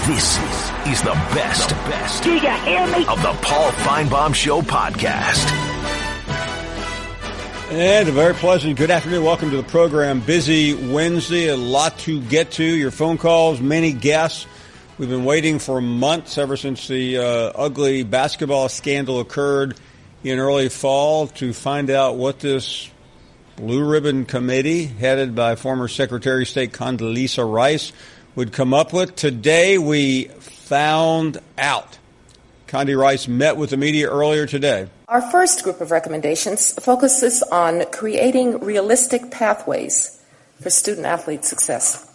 This is the best Do you hear me? of the Paul Finebaum Show podcast. And a very pleasant good afternoon. Welcome to the program. Busy Wednesday, a lot to get to. Your phone calls, many guests. We've been waiting for months ever since the ugly basketball scandal occurred in early fall to find out what this Blue Ribbon Committee, headed by former Secretary of State Condoleezza Rice, would come up with. Today we found out. Condi Rice met with the media earlier today. Our first group of recommendations focuses on creating realistic pathways for student-athlete success.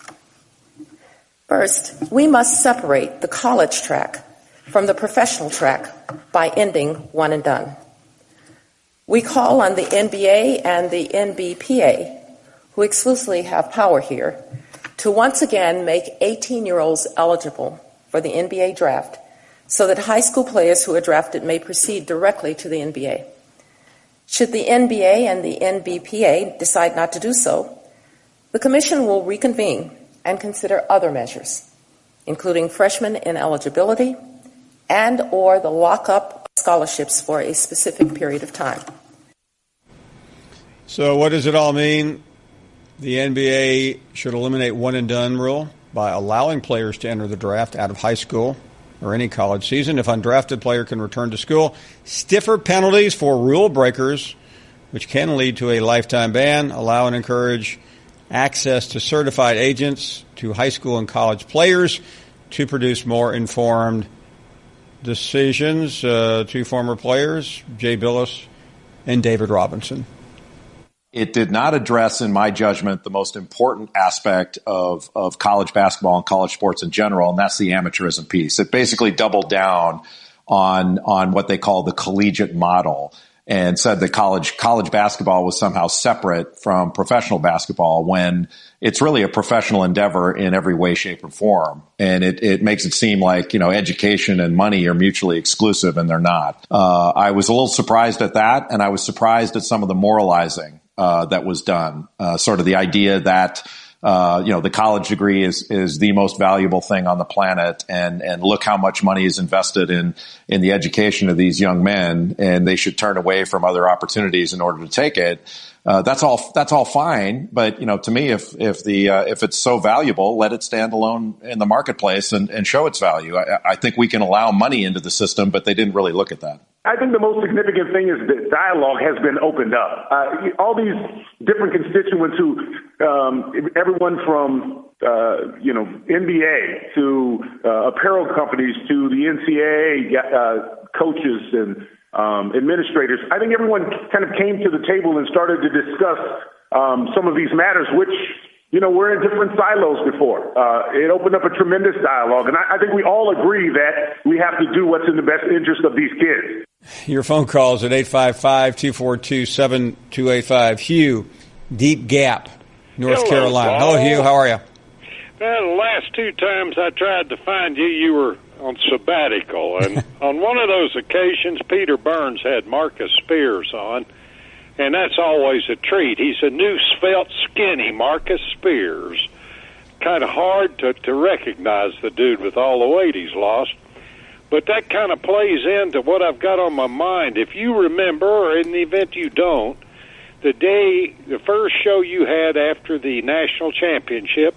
First, we must separate the college track from the professional track by ending one and done. We call on the NBA and the NBPA, who exclusively have power here, to once again make 18-year-olds eligible for the NBA draft so that high school players who are drafted may proceed directly to the NBA. Should the NBA and the NBPA decide not to do so, the Commission will reconvene and consider other measures, including freshman ineligibility and or the lockup of scholarships for a specific period of time. So what does it all mean? The NBA should eliminate one-and-done rule by allowing players to enter the draft out of high school or any college season. If undrafted player can return to school, stiffer penalties for rule breakers, which can lead to a lifetime ban, allow and encourage access to certified agents to high school and college players to produce more informed decisions. Two former players, Jay Billis and David Robinson. It did not address, in my judgment, the most important aspect of college basketball and college sports in general, and that's the amateurism piece. It basically doubled down on what they call the collegiate model and said that college basketball was somehow separate from professional basketball when it's really a professional endeavor in every way, shape, or form. And it makes it seem like, education and money are mutually exclusive, and they're not. I was a little surprised at that, and I was surprised at some of the moralizing that was done. Sort of the idea that, the college degree is the most valuable thing on the planet, and look how much money is invested in the education of these young men, and they should turn away from other opportunities in order to take it. That's all fine. But, to me, if it's so valuable, let it stand alone in the marketplace and show its value. I think we can allow money into the system, but they didn't really look at that. I think the most significant thing is that dialogue has been opened up. All these different constituents who, everyone from, NBA to apparel companies to the NCAA coaches and administrators, I think everyone kind of came to the table and started to discuss some of these matters, which, we're in different silos before. It opened up a tremendous dialogue, and I think we all agree that we have to do what's in the best interest of these kids. Your phone calls at 855-242-7285. Hugh, Deep Gap, North Carolina. Paul. Hello, Hugh. How are you? Well, the last two times I tried to find you, you were on sabbatical. And on one of those occasions, Peter Burns had Marcus Spears on, and that's always a treat. He's a new, svelte, skinny Marcus Spears. Kind of hard to recognize the dude with all the weight he's lost. But that kind of plays into what I've got on my mind. If you remember, or in the event you don't, the first show you had after the national championship,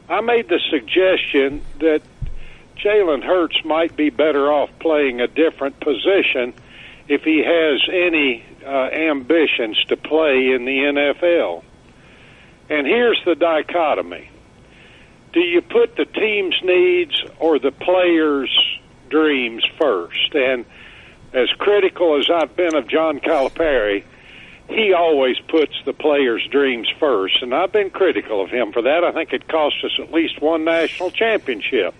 I made the suggestion that Jalen Hurts might be better off playing a different position if he has any ambitions to play in the NFL. And here's the dichotomy. Do you put the team's needs or the players' dreams first? And as critical as I've been of John Calipari, he always puts the players' dreams first, and I've been critical of him for that. I think it cost us at least one national championship.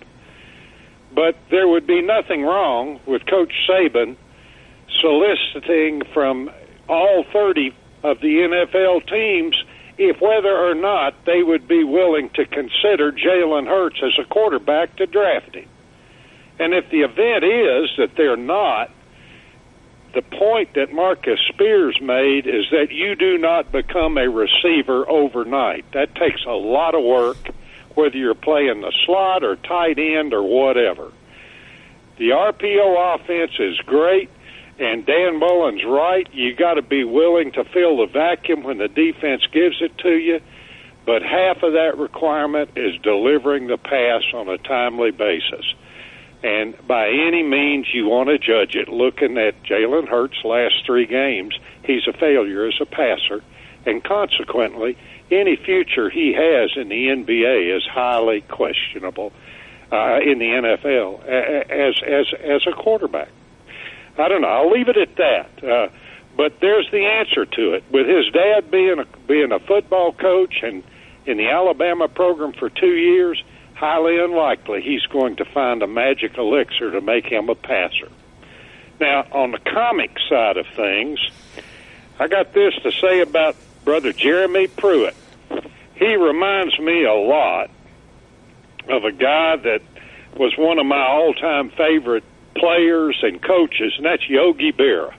But there would be nothing wrong with Coach Saban soliciting from all 30 of the NFL teams if whether or not they would be willing to consider Jalen Hurts as a quarterback to draft him. And if the event is that they're not, the point that Marcus Spears made is that you do not become a receiver overnight. That takes a lot of work. whether you're playing the slot or tight end or whatever. The RPO offense is great, and Dan Mullen's right. You got to be willing to fill the vacuum when the defense gives it to you, but half of that requirement is delivering the pass on a timely basis. And by any means you want to judge it, looking at Jalen Hurts' last 3 games, he's a failure as a passer, and consequently, any future he has in the NBA is highly questionable in the NFL as a quarterback. I don't know. I'll leave it at that. But there's the answer to it. With his dad being a football coach and in the Alabama program for 2 years, highly unlikely he's going to find a magic elixir to make him a passer. Now, on the comic side of things, I got this to say about Brother Jeremy Pruitt. He reminds me a lot of a guy that was one of my all-time favorite players and coaches, and that's Yogi Berra.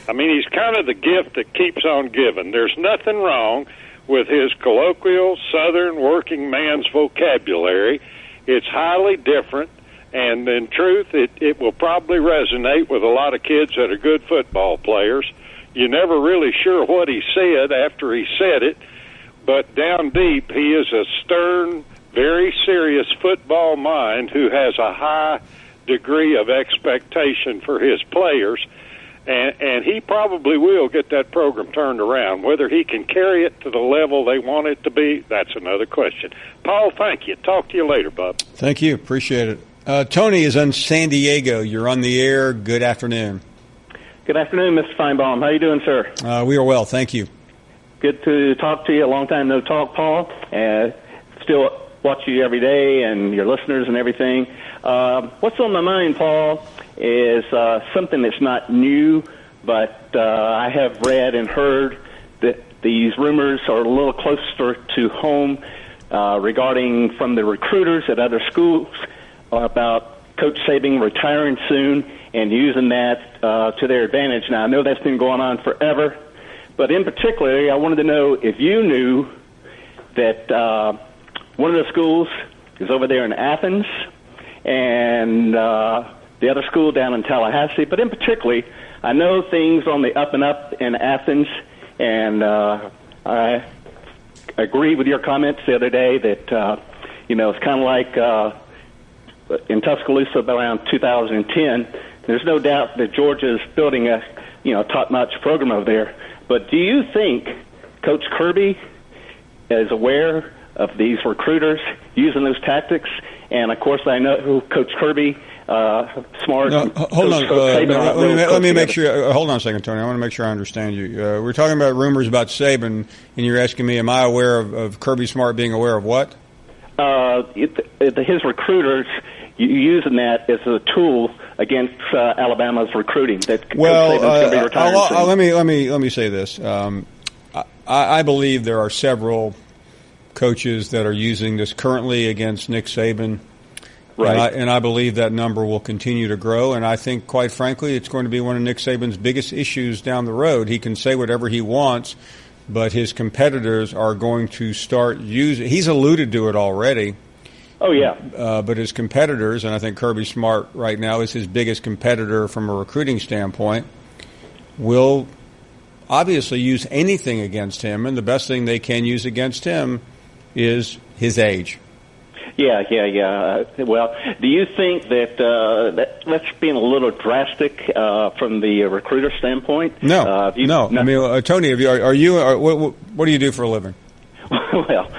I mean, he's kind of the gift that keeps on giving. There's nothing wrong with his colloquial Southern working man's vocabulary. It's highly different, and in truth, it will probably resonate with a lot of kids that are good football players. You're never really sure what he said after he said it, but down deep, he is a stern, very serious football mind who has a high degree of expectation for his players. And he probably will get that program turned around. Whether he can carry it to the level they want it to be, that's another question. Paul, thank you. Talk to you later, bub. Thank you. Appreciate it. Tony is in San Diego. You're on the air. Good afternoon. Good afternoon, Mr. Finebaum. How you doing, sir? We are well. Thank you. Good to talk to you. A long time no talk, Paul. Still watch you every day and your listeners and everything. What's on my mind, Paul, is something that's not new, but I have read and heard that these rumors are a little closer to home regarding from the recruiters at other schools about Coach Saban retiring soon and using that to their advantage. Now, I know that's been going on forever, but in particular, I wanted to know if you knew that one of the schools is over there in Athens and the other school down in Tallahassee, but in particular, I know things on the up and up in Athens, and I agree with your comments the other day that, it's kind of like in Tuscaloosa around 2010. There's no doubt that Georgia's building a, top-notch program over there. But do you think Coach Kirby is aware of these recruiters using those tactics? And, of course, I know who Coach Kirby, smart. No, hold on. Let me make sure. Hold on a second, Tony. I want to make sure I understand you. We're talking about rumors about Saban, and you're asking me, am I aware of Kirby Smart being aware of what? His recruiters using that as a tool against Alabama's recruiting. That let me say this. I believe there are several coaches that are using this currently against Nick Saban. Right. And I believe that number will continue to grow. And I think, quite frankly, it's going to be one of Nick Saban's biggest issues down the road. He can say whatever he wants, but his competitors are going to start using – he's alluded to it already. Oh, yeah. But his competitors, and I think Kirby Smart right now is his biggest competitor from a recruiting standpoint, will obviously use anything against him. And the best thing they can use against him is his age. Yeah. Well, do you think that that's being a little drastic from the recruiter standpoint? No. No. I mean, Tony, what do you do for a living? Well,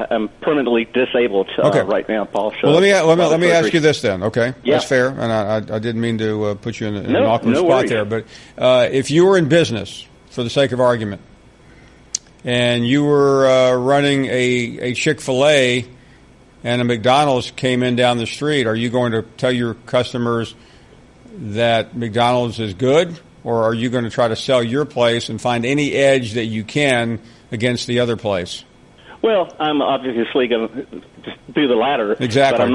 I'm permanently disabled right now, Paul. So well, let me ask you this then. Okay, yeah. That's fair, and I didn't mean to put you in an awkward spot worries. there. But if you were in business, for the sake of argument, and you were running a Chick-fil-A, and a McDonald's came in down the street, are you going to tell your customers that McDonald's is good, or are you going to try to sell your place and find any edge that you can against the other place? Well, I'm obviously going to do the latter. Exactly. But I'm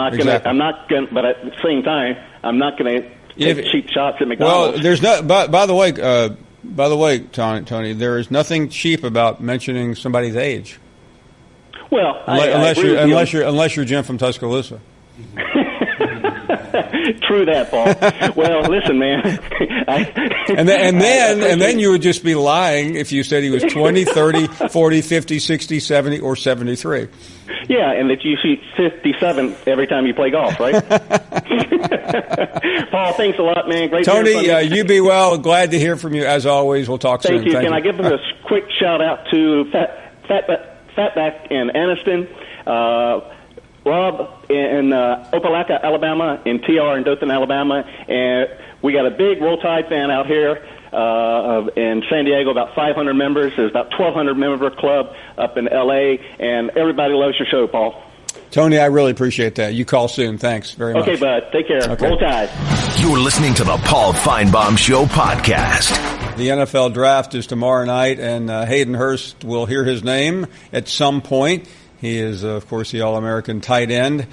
not going. But at the same time, I'm not going to take cheap shots at McDonald's. Well, there's no. By the way, Tony, there is nothing cheap about mentioning somebody's age. Well, unless you're Jim from Tuscaloosa. True that, Paul. Well, listen, man. And then you would just be lying if you said he was 20, 30, 40, 50, 60, 70, or 73. Yeah, and that you shoot 57 every time you play golf, right? Paul, thanks a lot, man. Great Tony, to hear from you. You be well. Glad to hear from you, as always. We'll talk soon. Thank you. Can I give a quick shout-out to Fatback in Anniston, Rob in Opelika, Alabama, and TR in Dothan, Alabama. And we got a big Roll Tide fan out here in San Diego, about 500 members. There's about 1,200 member club up in L.A., and everybody loves your show, Paul. Tony, I really appreciate that. You call soon. Thanks very much. Okay, bud. Take care. Okay. Roll Tide. You're listening to the Paul Finebaum Show podcast. The NFL draft is tomorrow night, and Hayden Hurst will hear his name at some point. He is, of course, the All-American tight end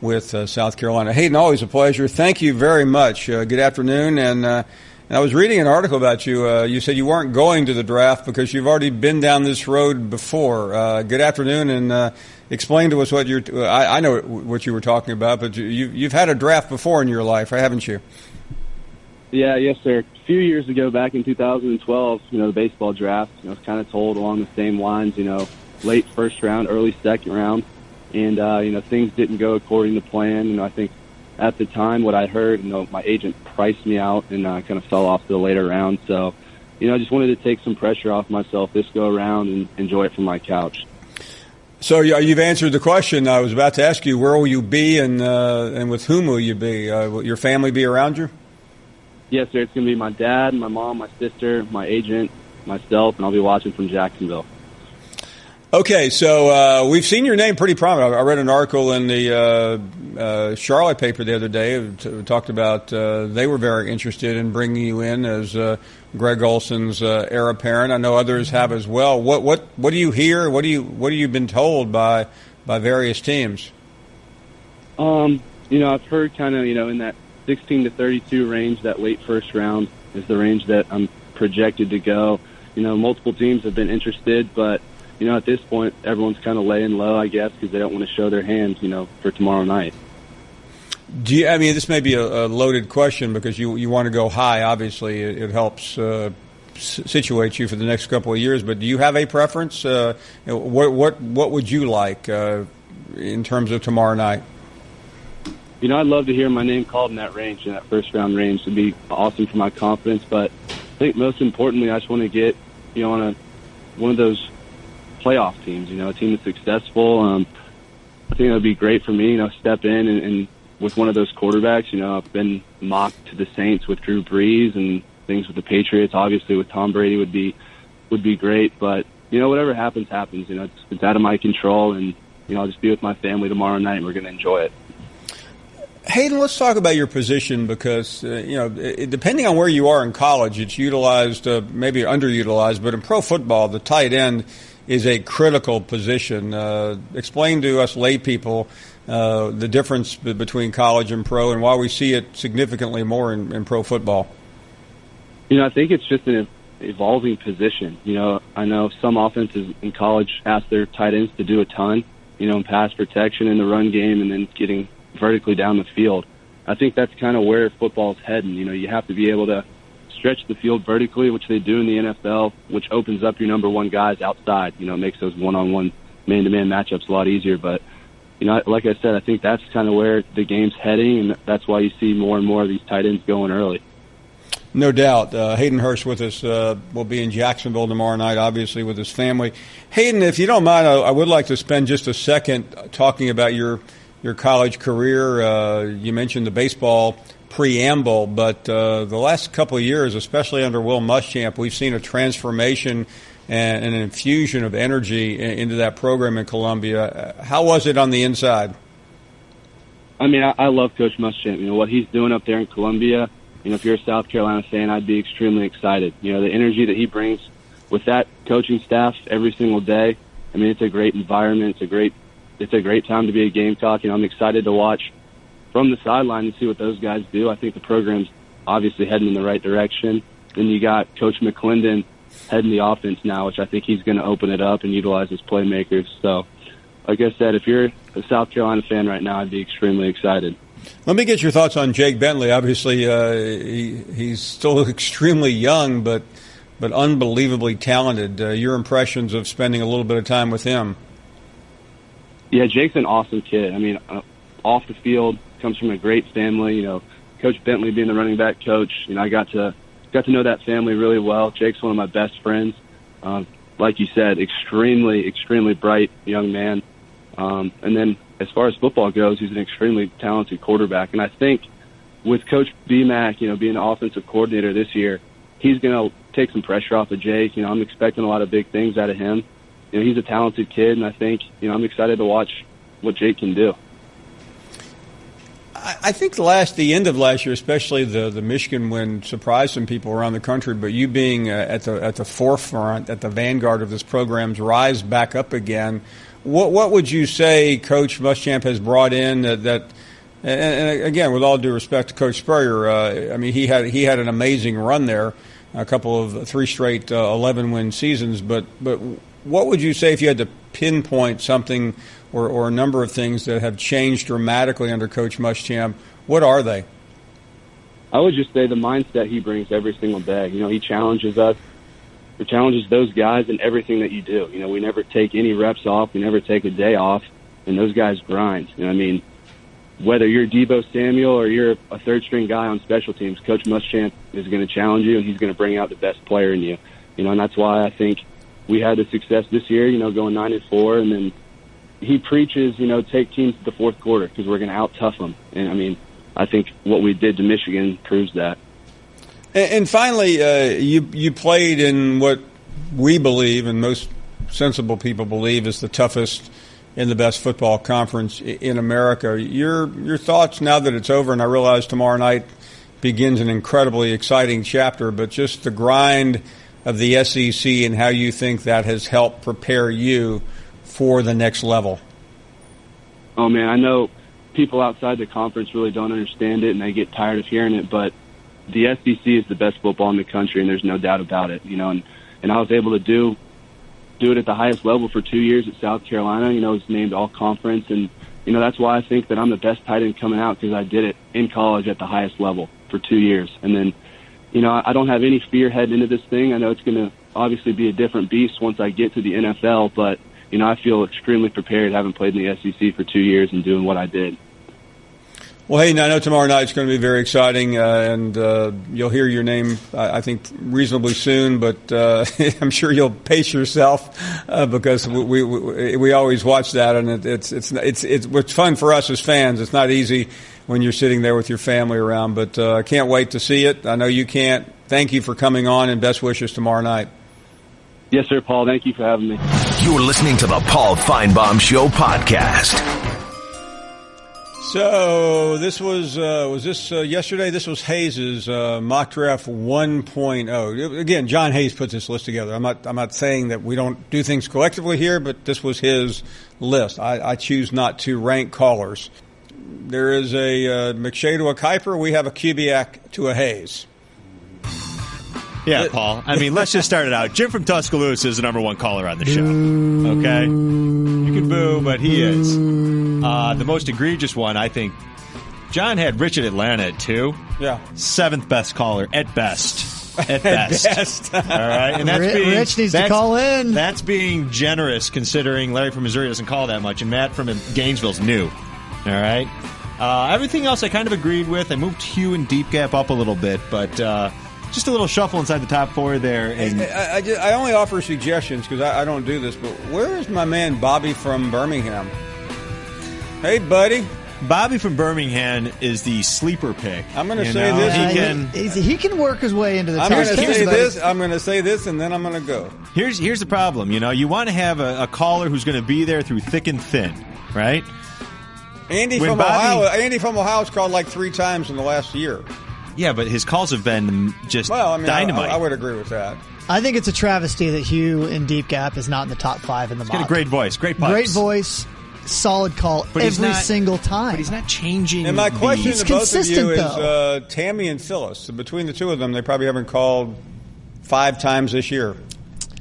with South Carolina. Hayden, always a pleasure. Thank you very much. Good afternoon. And I was reading an article about you. You said you weren't going to the draft because you've already been down this road before. Good afternoon, and explain to us what you're. I know what you were talking about, but you've had a draft before in your life, haven't you? Yeah, yes, sir. A few years ago, back in 2012, the baseball draft, was kind of told along the same lines, late first round, early second round, and things didn't go according to plan. I think at the time what I heard, my agent priced me out and kind of fell off to the later round. So, I just wanted to take some pressure off myself this go around and enjoy it from my couch. So you've answered the question I was about to ask you. Where will you be, and with whom will you be? Will your family be around you? Yes, sir. It's going to be my dad, my mom, my sister, my agent, myself, and I'll be watching from Jacksonville. Okay, so we've seen your name pretty prominent. I read an article in the Charlotte paper the other day. It talked about they were very interested in bringing you in as Greg Olson's heir apparent. I know others have as well. What do you hear? What have you been told by various teams? I've heard kind of in that 16 to 32 range, that late first round is the range that I'm projected to go. Multiple teams have been interested, but at this point, everyone's kind of laying low, I guess, because they don't want to show their hands, for tomorrow night. This may be a loaded question because you want to go high. Obviously, it helps situate you for the next couple of years. But do you have a preference? What would you like in terms of tomorrow night? I'd love to hear my name called in that range, in that first round range. It'd be awesome for my confidence. But I think most importantly, I just want to get, on one of those playoff teams, a team that's successful. I think it would be great for me, step in and with one of those quarterbacks. I've been mocked to the Saints with Drew Brees and things with the Patriots. Obviously, with Tom Brady would be great. But whatever happens. It's out of my control, and I'll just be with my family tomorrow night, and we're going to enjoy it. Hayden, let's talk about your position because, depending on where you are in college, it's utilized, maybe underutilized, but in pro football, the tight end is a critical position. Explain to us lay people the difference between college and pro and why we see it significantly more in pro football. I think it's just an evolving position. I know some offenses in college ask their tight ends to do a ton, in pass protection in the run game and then getting vertically down the field. I think that's kind of where football's heading. You have to be able to stretch the field vertically, which they do in the NFL, which opens up your number one guys outside. It makes those one-on-one man-to-man matchups a lot easier. But, like I said, I think that's kind of where the game's heading, and that's why you see more and more of these tight ends going early. No doubt. Hayden Hurst with us will be in Jacksonville tomorrow night, obviously, with his family. Hayden, if you don't mind, I would like to spend just a second talking about your college career. You mentioned the baseball preamble, but the last couple of years, especially under Will Muschamp, we've seen a transformation and an infusion of energy into that program in Columbia. How was it on the inside? I love Coach Muschamp. What he's doing up there in Columbia, if you're a South Carolina fan, I'd be extremely excited. The energy that he brings with that coaching staff every single day, it's a great environment. It's a great time to be a Gamecock, and I'm excited to watch from the sideline and see what those guys do. I think the program's obviously heading in the right direction. Then you got Coach McClendon heading the offense now, which I think he's going to open it up and utilize his playmakers. So like I said, if you're a South Carolina fan right now, I'd be extremely excited. Let me get your thoughts on Jake Bentley. Obviously, he's still extremely young, but unbelievably talented. Your impressions of spending a little bit of time with him? Yeah, Jake's an awesome kid. I mean, off the field, comes from a great family. You know, Coach Bentley being the running back coach. You know, I got to know that family really well. Jake's one of my best friends. Like you said, extremely bright young man. And then as far as football goes, he's an extremely talented quarterback. And I think with Coach BMAC, you know, being the offensive coordinator this year, he's going to take some pressure off of Jake. You know, I'm expecting a lot of big things out of him. You know, he's a talented kid, and I think, you know, I'm excited to watch what Jake can do. I think the end of last year, especially the Michigan win, surprised some people around the country. But you being at the forefront, at the vanguard of this program's rise back up again, what would you say Coach Muschamp has brought in that and again, with all due respect to Coach Spurrier, I mean he had an amazing run there, a couple of 3 straight 11-win seasons. But what would you say if you had to pinpoint something or a number of things that have changed dramatically under Coach Muschamp? What are they? I would just say the mindset he brings every single day. You know, he challenges us. He challenges those guys in everything that you do. You know, we never take any reps off. We never take a day off. And those guys grind. You know, I mean, whether you're Deebo Samuel or you're a third-string guy on special teams, Coach Muschamp is going to challenge you, and he's going to bring out the best player in you. You know, and that's why I think we had the success this year, you know, going 9-4, and then he preaches, you know, take teams to the fourth quarter because we're going to out-tough them. And, I mean, I think what we did to Michigan proves that. And finally, you played in what we believe and most sensible people believe is the toughest and the best football conference in America. Your thoughts now that it's over, and I realize tomorrow night begins an incredibly exciting chapter, but just the grind of the SEC and how you think that has helped prepare you for the next level. Oh, man, I know people outside the conference really don't understand it, and they get tired of hearing it, but the SEC is the best football in the country, and there's no doubt about it. You know, and I was able to do it at the highest level for 2 years at South Carolina. You know, I was named all-conference, and, you know, that's why I think that I'm the best tight end coming out, because I did it in college at the highest level for 2 years. And then, you know, I don't have any fear heading into this thing. I know it's going to obviously be a different beast once I get to the NFL, but, you know, I feel extremely prepared having played in the SEC for 2 years and doing what I did. Well, Hayden, I know tomorrow night is going to be very exciting, and you'll hear your name, I think, reasonably soon. But I'm sure you'll pace yourself because we always watch that, and it's fun for us as fans. It's not easy when you're sitting there with your family around, but I can't wait to see it. I know you can't. Thank you for coming on, and best wishes tomorrow night. Yes, sir, Paul. Thank you for having me. You're listening to the Paul Finebaum Show podcast. So this was this yesterday? This was Hayes' mock draft 1.0. Again, John Hayes put this list together. I'm not saying that we don't do things collectively here, but this was his list. I choose not to rank callers. There is a McShay to a Kuiper. We have a Kubiak to a Hayes. Yeah, Paul. I mean, let's just start it out. Jim from Tuscaloosa is the number one caller on the show. Okay? You can boo, but he is. The most egregious one, I think, John had Rich at Atlanta at 2. Yeah. 7th best caller at best. At best. All right? And that's Rich needs to call in. That's being generous, considering Larry from Missouri doesn't call that much, and Matt from Gainesville's new. All right? Everything else I kind of agreed with. I moved Hugh and Deep Gap up a little bit, but just a little shuffle inside the top 4 there. And I only offer suggestions because I don't do this, but where is my man Bobby from Birmingham? Hey, buddy. Bobby from Birmingham is the sleeper pick. I'm going to say this. He can work his way into the top. I'm going to say this, and then I'm going to go. Here's the problem. You know, you want to have a caller who's going to be there through thick and thin, right? Andy from Ohio's called like 3 times in the last year. Yeah, but his calls have been just dynamite. I would agree with that. I think it's a travesty that Hugh in Deep Gap is not in the top 5 in the mock. He's got a great voice, great pipes. Great voice, solid call every single time. But he's not changing. And my question to both of you though. is Tammy and Phyllis. Between the two of them, they probably haven't called 5 times this year.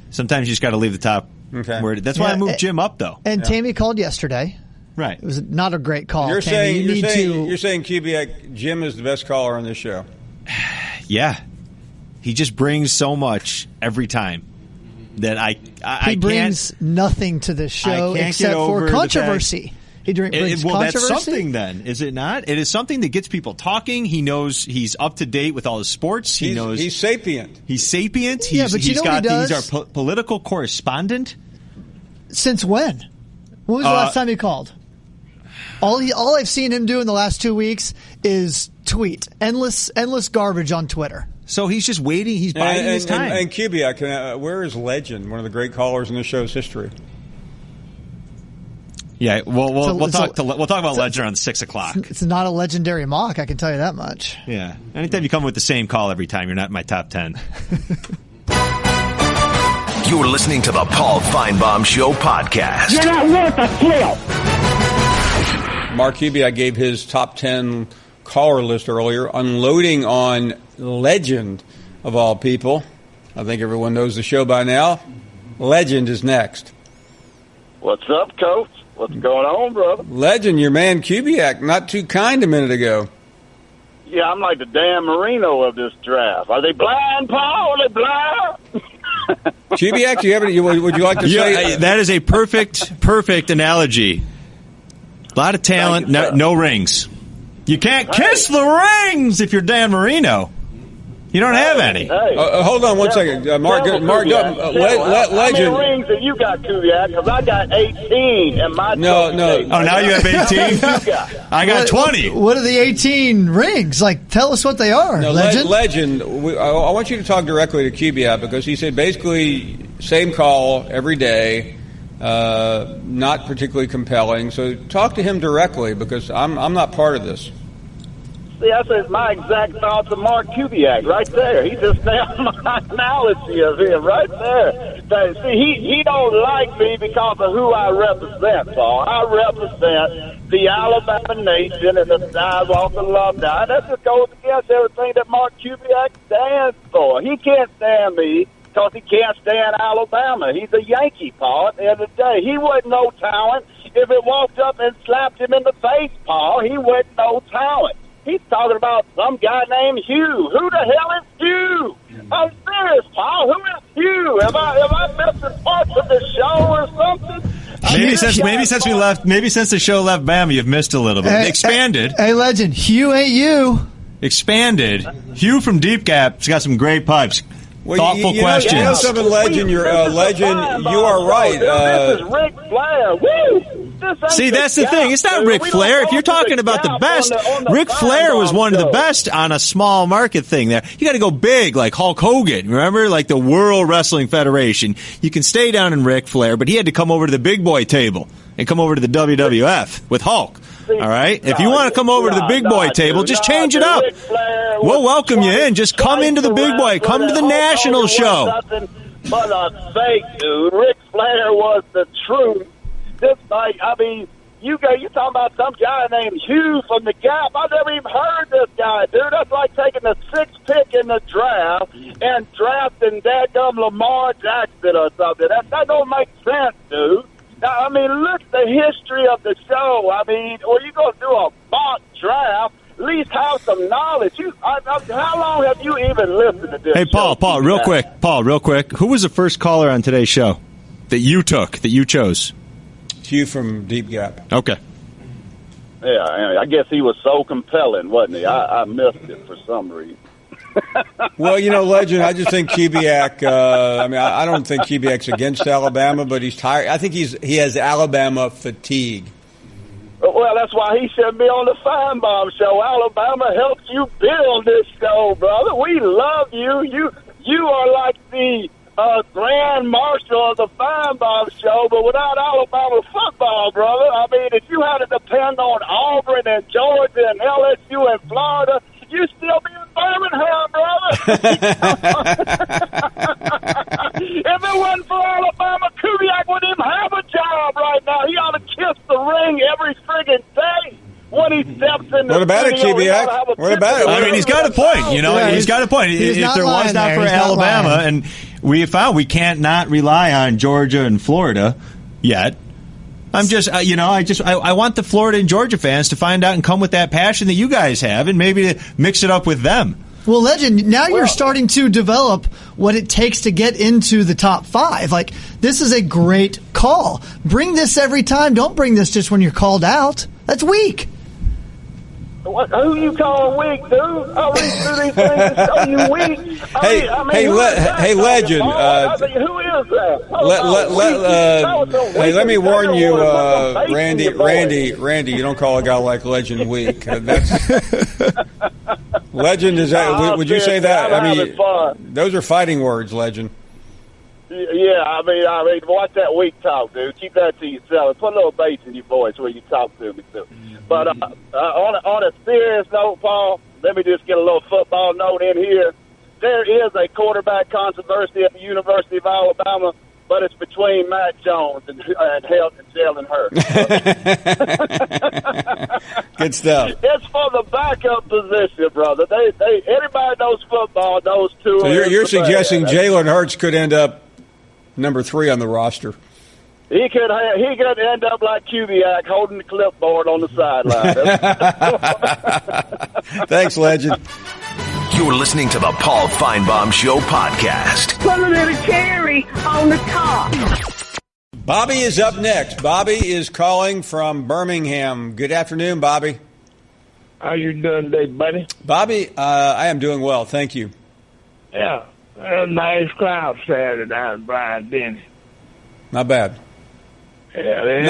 Sometimes you just got to leave the top Okay. That's why I moved Jim up, though. And Tammy called yesterday. Right. It was not a great call. You're Tammy. saying Kubiak, Jim is the best caller on this show. Yeah. He just brings so much every time that I brings nothing to this show except for controversy. He brings controversy. That's something then, is it not? It is something that gets people talking. He knows he's up to date with all his sports. He's sapient. He's sapient. But you know what he does? He's our political correspondent. Since when? When was the last time he called? All I've seen him do in the last 2 weeks is tweet endless garbage on Twitter. So he's just waiting. He's biding his time. And Kubiak, where is Legend, one of the great callers in the show's history? Yeah, we'll talk about Legend on 6 o'clock. It's not a legendary mock, I can tell you that much. Yeah, anytime you come with the same call every time, you're not in my top 10. You're listening to the Paul Finebaum Show podcast. You're not worth a flip. Mark Kubiak gave his top 10 caller list earlier, unloading on Legend, of all people. I think everyone knows the show by now. Legend is next. What's up, Coach? What's going on, brother? Legend, your man Kubiak, not too kind a minute ago. Yeah, I'm like the Dan Marino of this draft. Are they blind, Paul? Are they blind? Kubiak, do you have any, would you like to say? That is a perfect analogy. A lot of talent, no rings. You can't kiss the rings if you're Dan Marino. You don't have any. Hold on one second. Mark, Legend. How many rings have you got, Kubiak? Because I got 18 in my No. Oh, now you have 18? I got 20. What are the 18 rings? Like, tell us what they are, Legend. Legend, I want you to talk directly to Kubiak because he said basically same call every day, not particularly compelling. So talk to him directly because I'm not part of this. See, that's my exact thoughts of Mark Kubiak right there. He just nailed my analogy of him right there. See, he don't like me because of who I represent, Paul. I represent the Alabama nation and the Sidewalk alumni. That just goes against everything that Mark Kubiak stands for. He can't stand me because he can't stand Alabama. He's a Yankee, Paul, at the end of the day. He wasn't no talent. If it walked up and slapped him in the face, Paul, he wasn't no talent. He's talking about some guy named Hugh. Who the hell is Hugh? I'm serious, Paul. Who is Hugh? Am I missing parts of the show or something? Maybe since the show left Bama, you've missed a little bit. Expanded. Hey, Legend, Hugh ain't you. Expanded. Hugh from Deep Gap's got some great pipes. Thoughtful questions. You know something, Legend. You're Legend. You are right. This is Ric Flair. Woo! See, that's the thing. It's not Ric Flair. If you're talking about the best, Ric Flair was one of the best on a small market thing there. You got to go big, like Hulk Hogan. Remember? Like the World Wrestling Federation. You can stay down in Ric Flair, but he had to come over to the big boy table and come over to the WWF with Hulk. All right? If you want to come over to the big boy table, just change it up. We'll welcome you in. Just come into the big boy. Come to the national show. But a fake, dude. Ric Flair was the truth. You talking about some guy named Hugh from the Gap. I've never even heard this guy, dude. That's like taking the 6th pick in the draft and drafting dadgum Lamar Jackson or something. That don't make sense, dude. Now, look at the history of the show. Or you going to do a mock draft, at least have some knowledge. How long have you even listened to this Hey, Paul, real quick. Who was the first caller on today's show that you chose? Hugh from Deep Gap. Okay. Yeah, I guess he was so compelling, wasn't he? I missed it for some reason. Well, Legend, I just think Kubiak, I don't think Kubiak's against Alabama, but he's tired. I think he has Alabama fatigue. Well, that's why he should be on the Finebaum show. Alabama helps you build this show, brother. We love you. You are like the grand marshal of the Finebaum show, but without Alabama football, brother. If you had to depend on Auburn and Georgia and LSU and Florida, you'd still be in Birmingham, brother. If it wasn't for Alabama, Kubiak wouldn't even have a job right now. He ought to kiss the ring every friggin' day when he steps in the What about it, Kubiak? What about it? He's got a point. He's got a point. If there was not for Alabama, and we found we can't not rely on Georgia and Florida yet. I'm just, I want the Florida and Georgia fans to find out and come with that passion that you guys have, and maybe to mix it up with them. Well, Legend, now you're starting to develop what it takes to get into the top 5. Like, this is a great call. Bring this every time. Don't bring this just when you're called out. That's weak. Who you calling weak, dude? I'll read through these things and show you weak. Hey, Legend. Who is that? Hey, let me warn you, Randy. You don't call a guy like Legend weak. That's Legend. Is that? Would you say that? I mean, those are fighting words, Legend. Yeah, I mean, watch that weak talk, dude. Keep that to yourself. Put a little bass in your voice when you talk to me, too. But on a serious note, Paul, let me just get a little football note in here. There is a quarterback controversy at the University of Alabama, but it's between Matt Jones and Hayden Hurst. Good stuff. It's for the backup position, brother. Anybody knows football knows two. So you're suggesting Jalen Hurts could end up number 3 on the roster? He could end up like Kubiak holding the clipboard on the sideline. Thanks, Legend. You're listening to the Paul Finebaum Show podcast. Put a little cherry on the top. Bobby is up next. Bobby is calling from Birmingham. Good afternoon, Bobby. How you doing today, buddy? Bobby, I am doing well, thank you. Yeah, a nice crowd Saturday down in Bryant-Denny. Not bad. Yeah,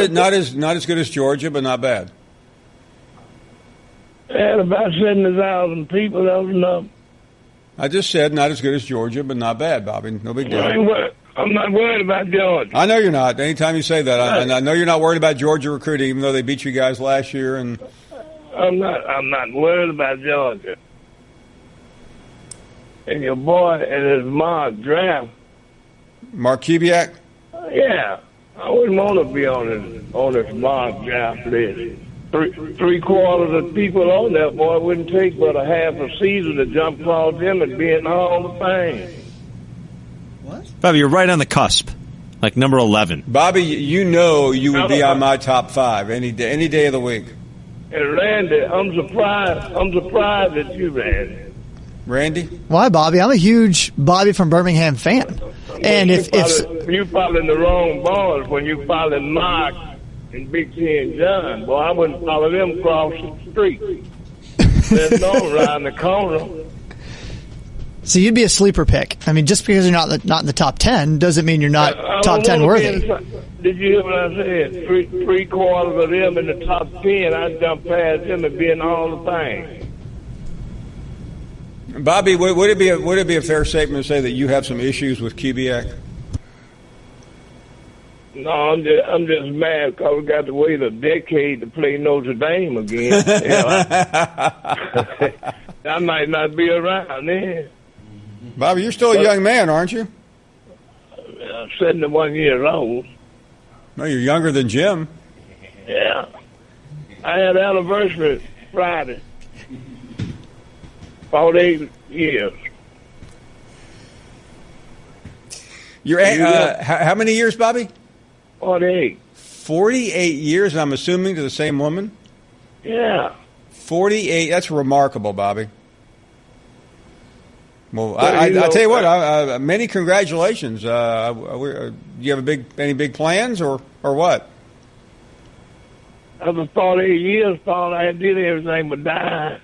not as good as Georgia, but not bad. Had about 70,000 people. That was enough. I just said not as good as Georgia, but not bad, Bobby. No big deal. I'm not worried about Georgia. I know you're not. Anytime you say that, I know you're not worried about Georgia recruiting, even though they beat you guys last year. And I'm not worried about Georgia. And your boy and his mock draft. Mark Kubiak? Yeah. I wouldn't want to be on his mock draft list. Three-quarters of people on that boy wouldn't take but a half a season to jump across him and be in the Hall of Fame. What? Bobby, you're right on the cusp, like number 11. Bobby, you know you would be on my top 5 any day of the week. And Randy, I'm surprised at you, Randy. Randy? Why, Bobby? I'm a huge Bobby from Birmingham fan. And if you following the wrong boys when you following Mark and Big Ten John, boy, I wouldn't follow them across the street. There's no around the corner. So you'd be a sleeper pick. I mean, just because you're not in the top 10 doesn't mean you're not top 10 worthy. Did you hear what I said? Three-quarters of them in the top 10, I'd jump past them and be in all the things. Bobby, would it be a fair statement to say that you have some issues with Kubiak? No, I'm just mad because we got to wait a decade to play Notre Dame again. I might not be around then. Bobby, you're still a young man, aren't you? I'm 71 years old. No, you're younger than Jim. Yeah. I had anniversary Friday. 48 years. You're how many years, Bobby? 48. 48 years, I'm assuming, to the same woman? Yeah. 48, that's remarkable, Bobby. Well, I tell you what, many congratulations. Do you have any big plans or what? After 48 years, Paul, I did everything but die.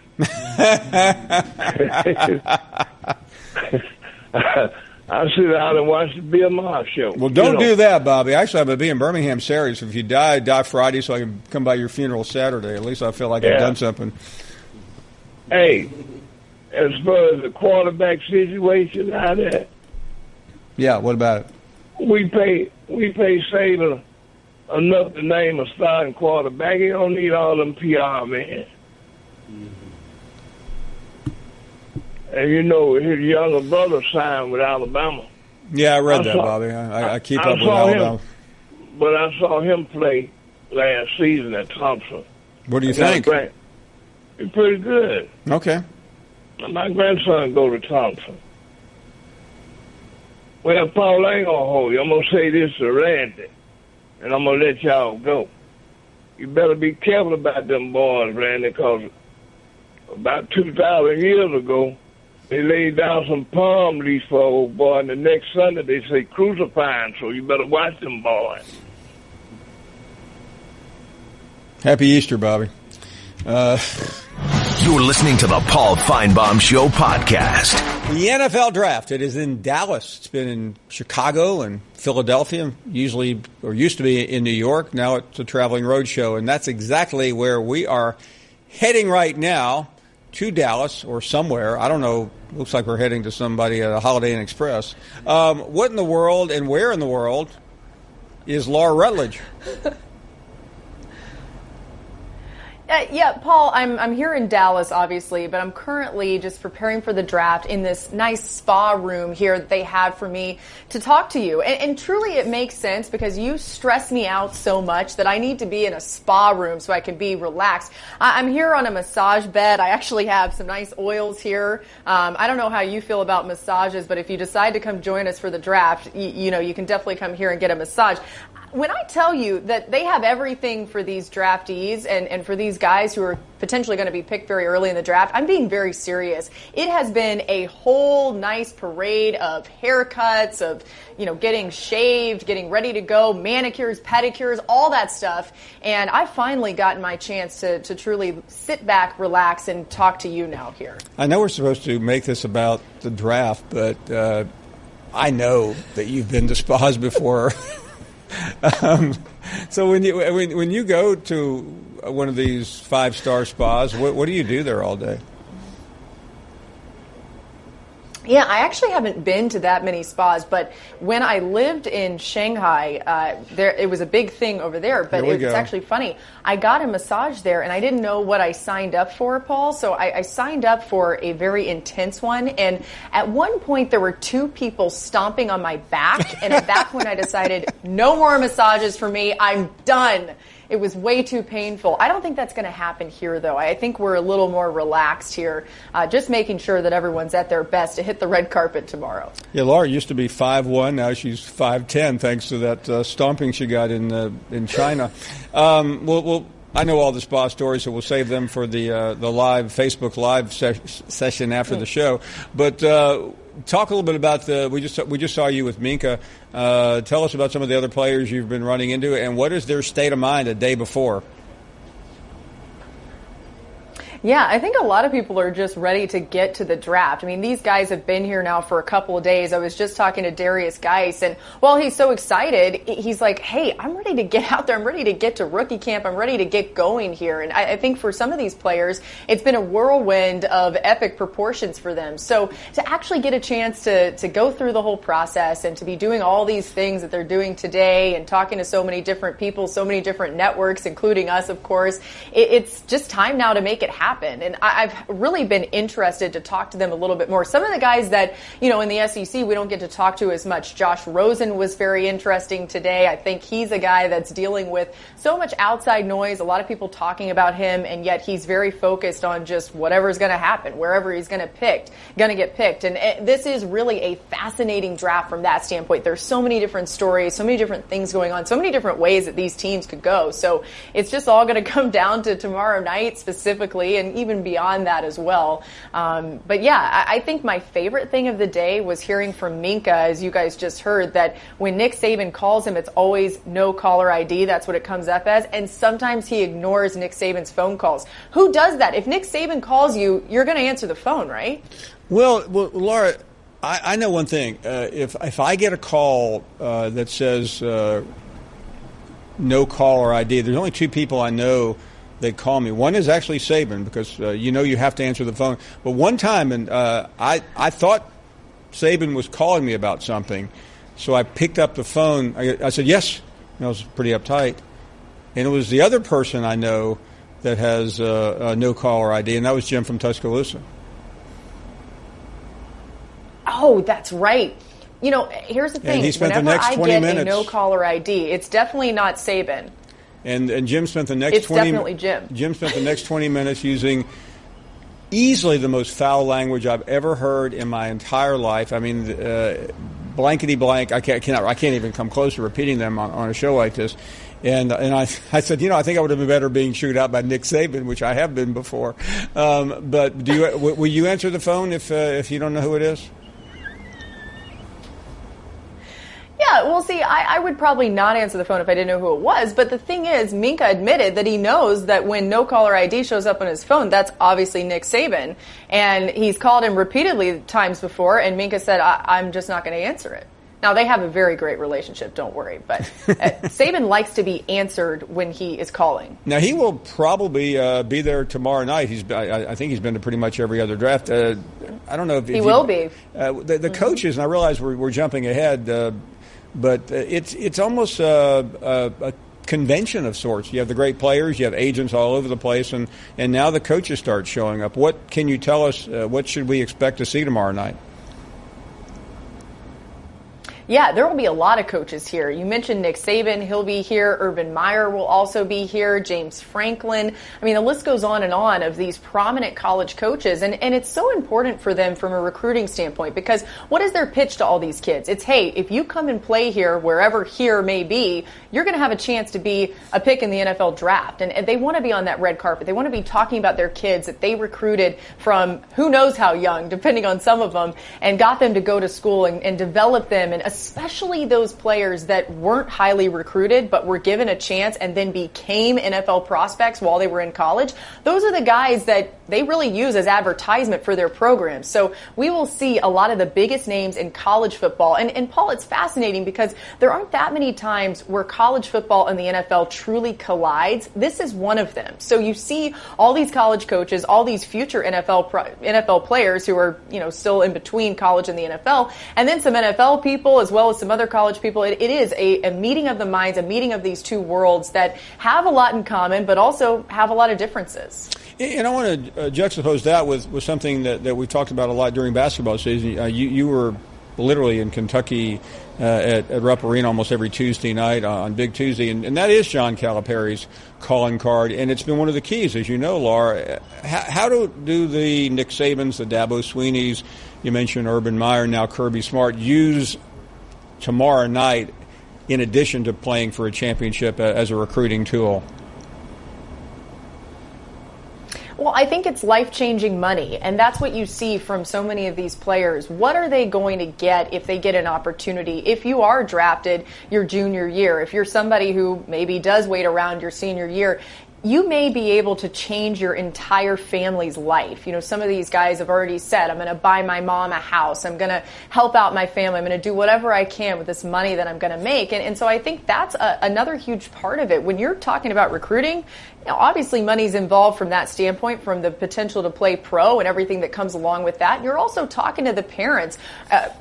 I sit out and watch the Bill Maher show. Well, don't do that, Bobby. Actually, I'm going to be in Birmingham Saturday, so if you die Friday so I can come by your funeral Saturday. At least I feel like I've done something. Hey, as far as the quarterback situation out there. Yeah, what about it? We pay Saban enough to name a starting quarterback. He don't need all them PR, man. And you know, his younger brother signed with Alabama. Yeah, I read that, Bobby. I keep up with Alabama. But I saw him play last season at Thompson. What do you think? He's pretty good. Okay. My grandson go to Thompson. Well, Paul, I ain't going to hold you. I'm going to say this to Randy, and I'm going to let y'all go. You better be careful about them boys, Randy, because about 2,000 years ago, they laid down some palm leaves for old boy, and the next Sunday they say crucifying, so you better watch them boys. Happy Easter, Bobby. You're listening to the Paul Finebaum Show podcast. The NFL draft, it is in Dallas. It's been in Chicago and Philadelphia, usually or used to be in New York. Now it's a traveling road show, and that's exactly where we are heading right now, to Dallas or somewhere. I don't know. Looks like we're heading to somebody at a Holiday Inn Express. What in the world and where in the world is Laura Rutledge? Yeah, Paul, I'm here in Dallas, obviously, but I'm currently just preparing for the draft in this nice spa room here that they have for me to talk to you. And truly it makes sense because you stress me out so much that I need to be in a spa room so I can be relaxed. I'm here on a massage bed. I actually have some nice oils here. I don't know how you feel about massages, but if you decide to come join us for the draft, you know, you can definitely come here and get a massage. When I tell you that they have everything for these draftees and for these guys who are potentially going to be picked very early in the draft, I'm being very serious. It has been a whole nice parade of haircuts, of, you know, getting shaved, getting ready to go, manicures, pedicures, all that stuff. And I've finally gotten my chance to truly sit back, relax, and talk to you now here. I know we're supposed to make this about the draft, but I know that you've been to spas before. So when you go to one of these 5-star spas, what do you do there all day? Yeah, I actually haven't been to that many spas, but when I lived in Shanghai, it was a big thing over there. But it's actually funny. I got a massage there, and I didn't know what I signed up for, Paul. So I signed up for a very intense one. And at one point, there were 2 people stomping on my back. And at that point, I decided, no more massages for me. I'm done. It was way too painful. I don't think that's going to happen here, though. I think we're a little more relaxed here, just making sure that everyone's at their best to hit the red carpet tomorrow. Yeah, Laura used to be 5'1", now she's 5'10", thanks to that stomping she got in China. Well, I know all the spa stories, so we'll save them for the live Facebook Live session after the show. But talk a little bit about we just saw you with Minka. Tell us about some of the other players you've been running into, and what is their state of mind a day before? Yeah, I think a lot of people are just ready to get to the draft. I mean, these guys have been here now for a couple of days. I was just talking to Darius Geis, and while he's so excited, he's like, hey, I'm ready to get out there. I'm ready to get to rookie camp. I'm ready to get going here. And I think for some of these players, it's been a whirlwind of epic proportions for them. So to actually get a chance to go through the whole process and to be doing all these things that they're doing today and talking to so many different people, so many different networks, including us, of course, it's just time now to make it happen. And I've really been interested to talk to them a little bit more. Some of the guys that, you know, in the SEC we don't get to talk to as much. Josh Rosen was very interesting today. I think he's a guy that's dealing with so much outside noise, a lot of people talking about him, and yet he's very focused on just whatever's going to happen, wherever he's going to get picked. And this is really a fascinating draft from that standpoint. There's so many different stories, so many different things going on, so many different ways that these teams could go. So it's just all going to come down to tomorrow night specifically, and even beyond that as well. But yeah, I think my favorite thing of the day was hearing from Minka, as you guys just heard, that when Nick Saban calls him, it's always no caller ID. That's what it comes up as. And sometimes he ignores Nick Saban's phone calls. Who does that? If Nick Saban calls you, you're going to answer the phone, right? Well, Laura, I know one thing. If I get a call that says no caller ID, there's only 2 people I know that call me. One is actually Saban, because you have to answer the phone. But one time, and I thought Saban was calling me about something, so I picked up the phone. I said, yes. And I was pretty uptight. And it was the other person I know that has no caller ID, and that was Jim from Tuscaloosa. Oh, that's right. You know, here's the thing. And he spent Whenever the next 20 I get minutes. a no caller ID, it's definitely not Saban. And Jim spent the next It's definitely Jim. Jim spent the next 20 minutes using easily the most foul language I've ever heard in my entire life. I mean, blankety blank. I can't even come close to repeating them on a show like this. And I said, I think I would have been better being chewed out by Nick Saban, which I have been before. But will you answer the phone if you don't know who it is? Yeah, well, see, I would probably not answer the phone if I didn't know who it was. But the thing is, Minka admitted that he knows that when no caller ID shows up on his phone, that's obviously Nick Saban. And he's called him repeatedly times before, and Minka said, I'm just not going to answer it. Now, they have a very great relationship, don't worry. But Saban likes to be answered when he is calling. Now, he will probably be there tomorrow night. I think he's been to pretty much every other draft. I don't know if he will be. The coaches, and I realize we're jumping ahead, but it's almost a convention of sorts. You have the great players, you have agents all over the place, and now the coaches start showing up. What can you tell us? What should we expect to see tomorrow night? Yeah, there will be a lot of coaches here. You mentioned Nick Saban. He'll be here. Urban Meyer will also be here. James Franklin. I mean, the list goes on and on of these prominent college coaches. And it's so important for them from a recruiting standpoint, because what is their pitch to all these kids? It's, hey, if you come and play here, wherever here may be, you're going to have a chance to be a pick in the NFL draft. And they want to be on that red carpet. They want to be talking about their kids that they recruited from who knows how young, depending on some of them, and got them to go to school and develop them, and especially those players that weren't highly recruited but were given a chance and then became NFL prospects while they were in college. Those are the guys that they really use as advertisement for their programs. So we will see a lot of the biggest names in college football. And Paul, it's fascinating because there aren't that many times where college football and the NFL truly collides. This is one of them. So you see all these college coaches, all these future NFL players who are, still in between college and the NFL, and then some NFL people as well as some other college people. It is a meeting of the minds, a meeting of these two worlds that have a lot in common, but also have a lot of differences. And I want to juxtapose that with something that we've talked about a lot during basketball season. You were literally in Kentucky at Rupp Arena almost every Tuesday night on Big Tuesday, and that is John Calipari's calling card, and it's been one of the keys, as you know, Laura. How do the Nick Sabans, the Dabo Sweeneys, you mentioned Urban Meyer, now Kirby Smart, use tomorrow night in addition to playing for a championship as a recruiting tool? Well, I think it's life-changing money, and that's what you see from so many of these players. What are they going to get if they get an opportunity? If you are drafted your junior year, if you're somebody who maybe does wait around your senior year, you may be able to change your entire family's life. Some of these guys have already said, I'm going to buy my mom a house. I'm going to help out my family. I'm going to do whatever I can with this money that I'm going to make. And so I think that's another huge part of it. When you're talking about recruiting, obviously money's involved from that standpoint, from the potential to play pro and everything that comes along with that. You're also talking to the parents.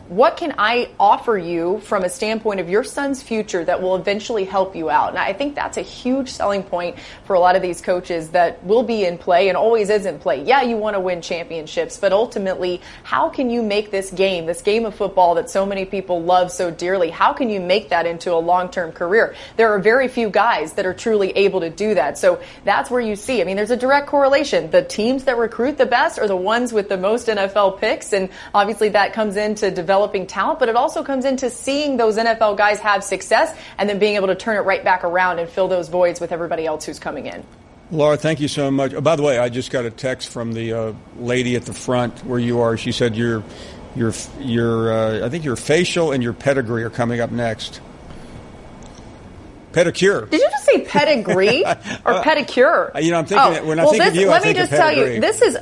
What can I offer you from a standpoint of your son's future that will eventually help you out? And I think that's a huge selling point for a lot of these coaches that will be in play and always is in play. Yeah, you want to win championships, but ultimately, how can you make this game of football that so many people love so dearly, how can you make that into a long-term career? There are very few guys that are truly able to do that. So that's where you see, there's a direct correlation. The teams that recruit the best are the ones with the most NFL picks, and obviously that comes into developing talent, but it also comes into seeing those NFL guys have success and then being able to turn it right back around and fill those voids with everybody else who's coming in. Laura, thank you so much. Oh, by the way, I just got a text from the lady at the front where you are. She said your I think your facial and your pedigree are coming up next. Pedicure. Did you just say pedigree or pedicure? I'm thinking when I think of you, I think of pedigree. Let me just tell you, this is.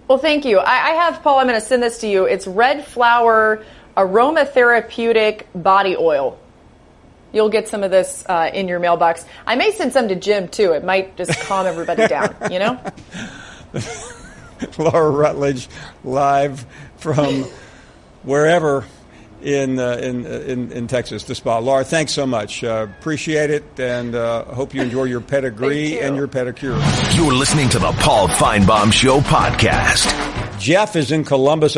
Well, thank you. I have, Paul. I'm going to send this to you. It's Red Flower Aromatherapeutic Body Oil. You'll get some of this in your mailbox. I may send some to Jim too. It might just calm everybody down. Laura Rutledge, live from wherever in Texas, the spa. Laura, thanks so much. Appreciate it, and hope you enjoy your pedigree and your pedicure. You're listening to the Paul Finebaum Show podcast. Jeff is in Columbus,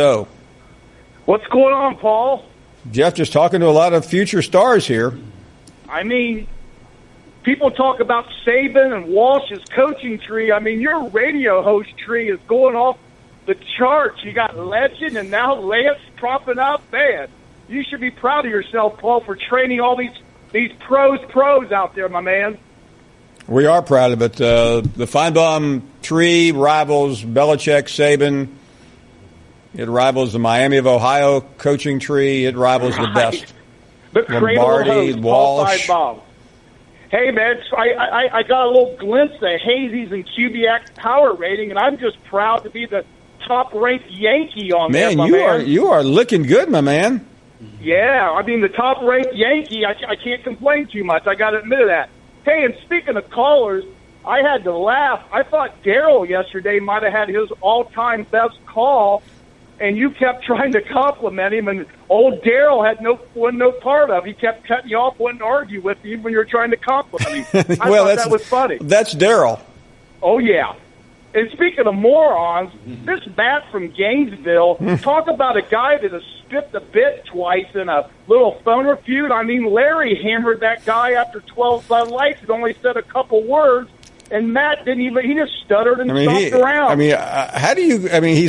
What's going on, Paul? Jeff, just talking to a lot of future stars here. People talk about Saban and Walsh's coaching tree. Your radio host tree is going off the charts. You got Legend and now Lance propping up. Man, you should be proud of yourself, Paul, for training all these pros out there, my man. We are proud of it. The Finebaum tree rivals Belichick, Saban. It rivals the Miami of Ohio coaching tree. It rivals the best. The Lombardi, Walsh. Paul Finebaum. Hey, man, so I got a little glimpse of Hazy's and Kubiak's power rating, and I'm just proud to be the top-ranked Yankee on there, my man. You are looking good, my man. Yeah, I mean, the top-ranked Yankee, I can't complain too much. I got to admit that. Hey, and speaking of callers, I had to laugh. I thought Darriel yesterday might have had his all-time best call, and you kept trying to compliment him, and old Darriel wasn't no part of it. He kept cutting you off, wouldn't argue with you when you were trying to compliment him. I thought that was funny. That's Darriel. Oh, yeah. And speaking of morons, this bat from Gainesville, talk about a guy that has spit the bit twice in a little phoner feud. I mean, Larry hammered that guy after 12 Bud Lights and only said a couple words, and Matt didn't even, he just stuttered and stomped around. He's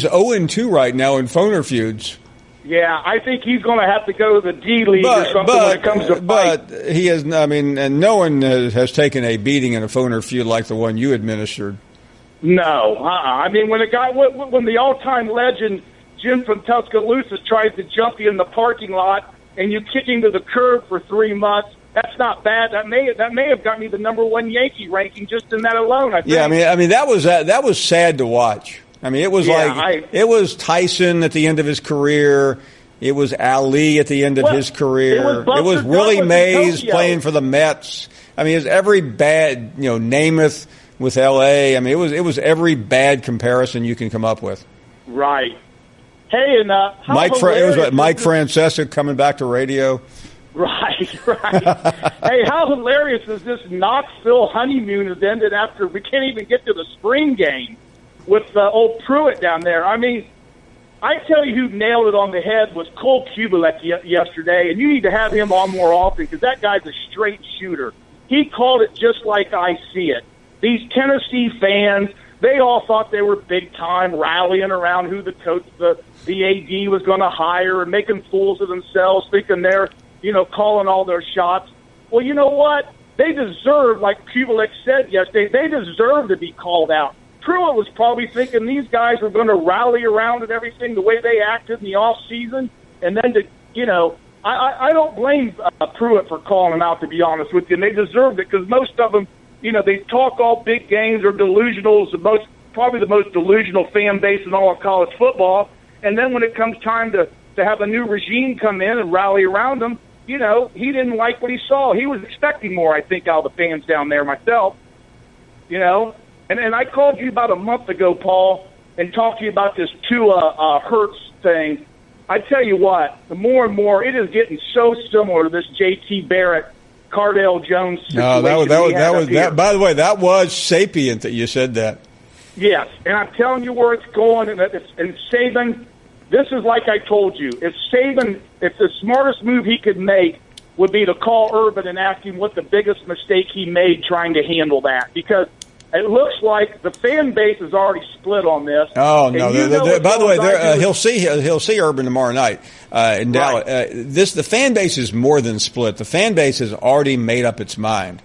0-2 right now in phoner feuds. Yeah, I think he's going to have to go to the D League or something when it comes to fight. But he has, and no one has taken a beating in a phoner feud like the one you administered. No, I mean, when the all-time legend Jim from Tuscaloosa tries to jump you in the parking lot and you kick him to the curb for 3 months, that's not bad. That may have gotten me the #1 Yankee ranking just in that alone. I think. Yeah, I mean that was sad to watch. I mean, it was it was Tyson at the end of his career. It was Ali at the end of his career. It was Willie Mays playing for the Mets. I mean, it was every bad, Namath with L.A. I mean, it was every bad comparison you can come up with. Right. Hey, and Mike Francesa coming back to radio. Right. Hey, how hilarious is this Knoxville honeymoon has ended after we can't even get to the spring game with old Pruitt down there? I mean, I tell you who nailed it on the head was Cole Kubiak yesterday, and you need to have him on more often because that guy's a straight shooter. He called it just like I see it. These Tennessee fans, they all thought they were big time, rallying around who the coach, the AD was going to hire and making fools of themselves, thinking they're, calling all their shots. Well, you know what? They deserve, like Kubiak said yesterday, they deserve to be called out. Pruitt was probably thinking these guys were going to rally around and everything the way they acted in the off season, and then I don't blame Pruitt for calling them out, to be honest with you. And they deserved it because most of them, they talk all big games or delusional. Probably the most delusional fan base in all of college football. And then when it comes time to have a new regime come in and rally around them, he didn't like what he saw. He was expecting more, I think, out of the fans down there myself. And I called you about a month ago, Paul, and talked to you about this Tua Hurts thing. I tell you what, the more and more, it is getting so similar to this J.T. Barrett, Cardale Jones situation. No, that. By the way, that was sapient that you said that. Yes, and I'm telling you where it's going. And Saban, this is like I told you. If the smartest move he could make would be to call Urban and ask him what the biggest mistake he made trying to handle that, because it looks like the fan base is already split on this. Oh no! By the way, he'll see Urban tomorrow night in Dallas. The fan base is more than split. The fan base has already made up its mind.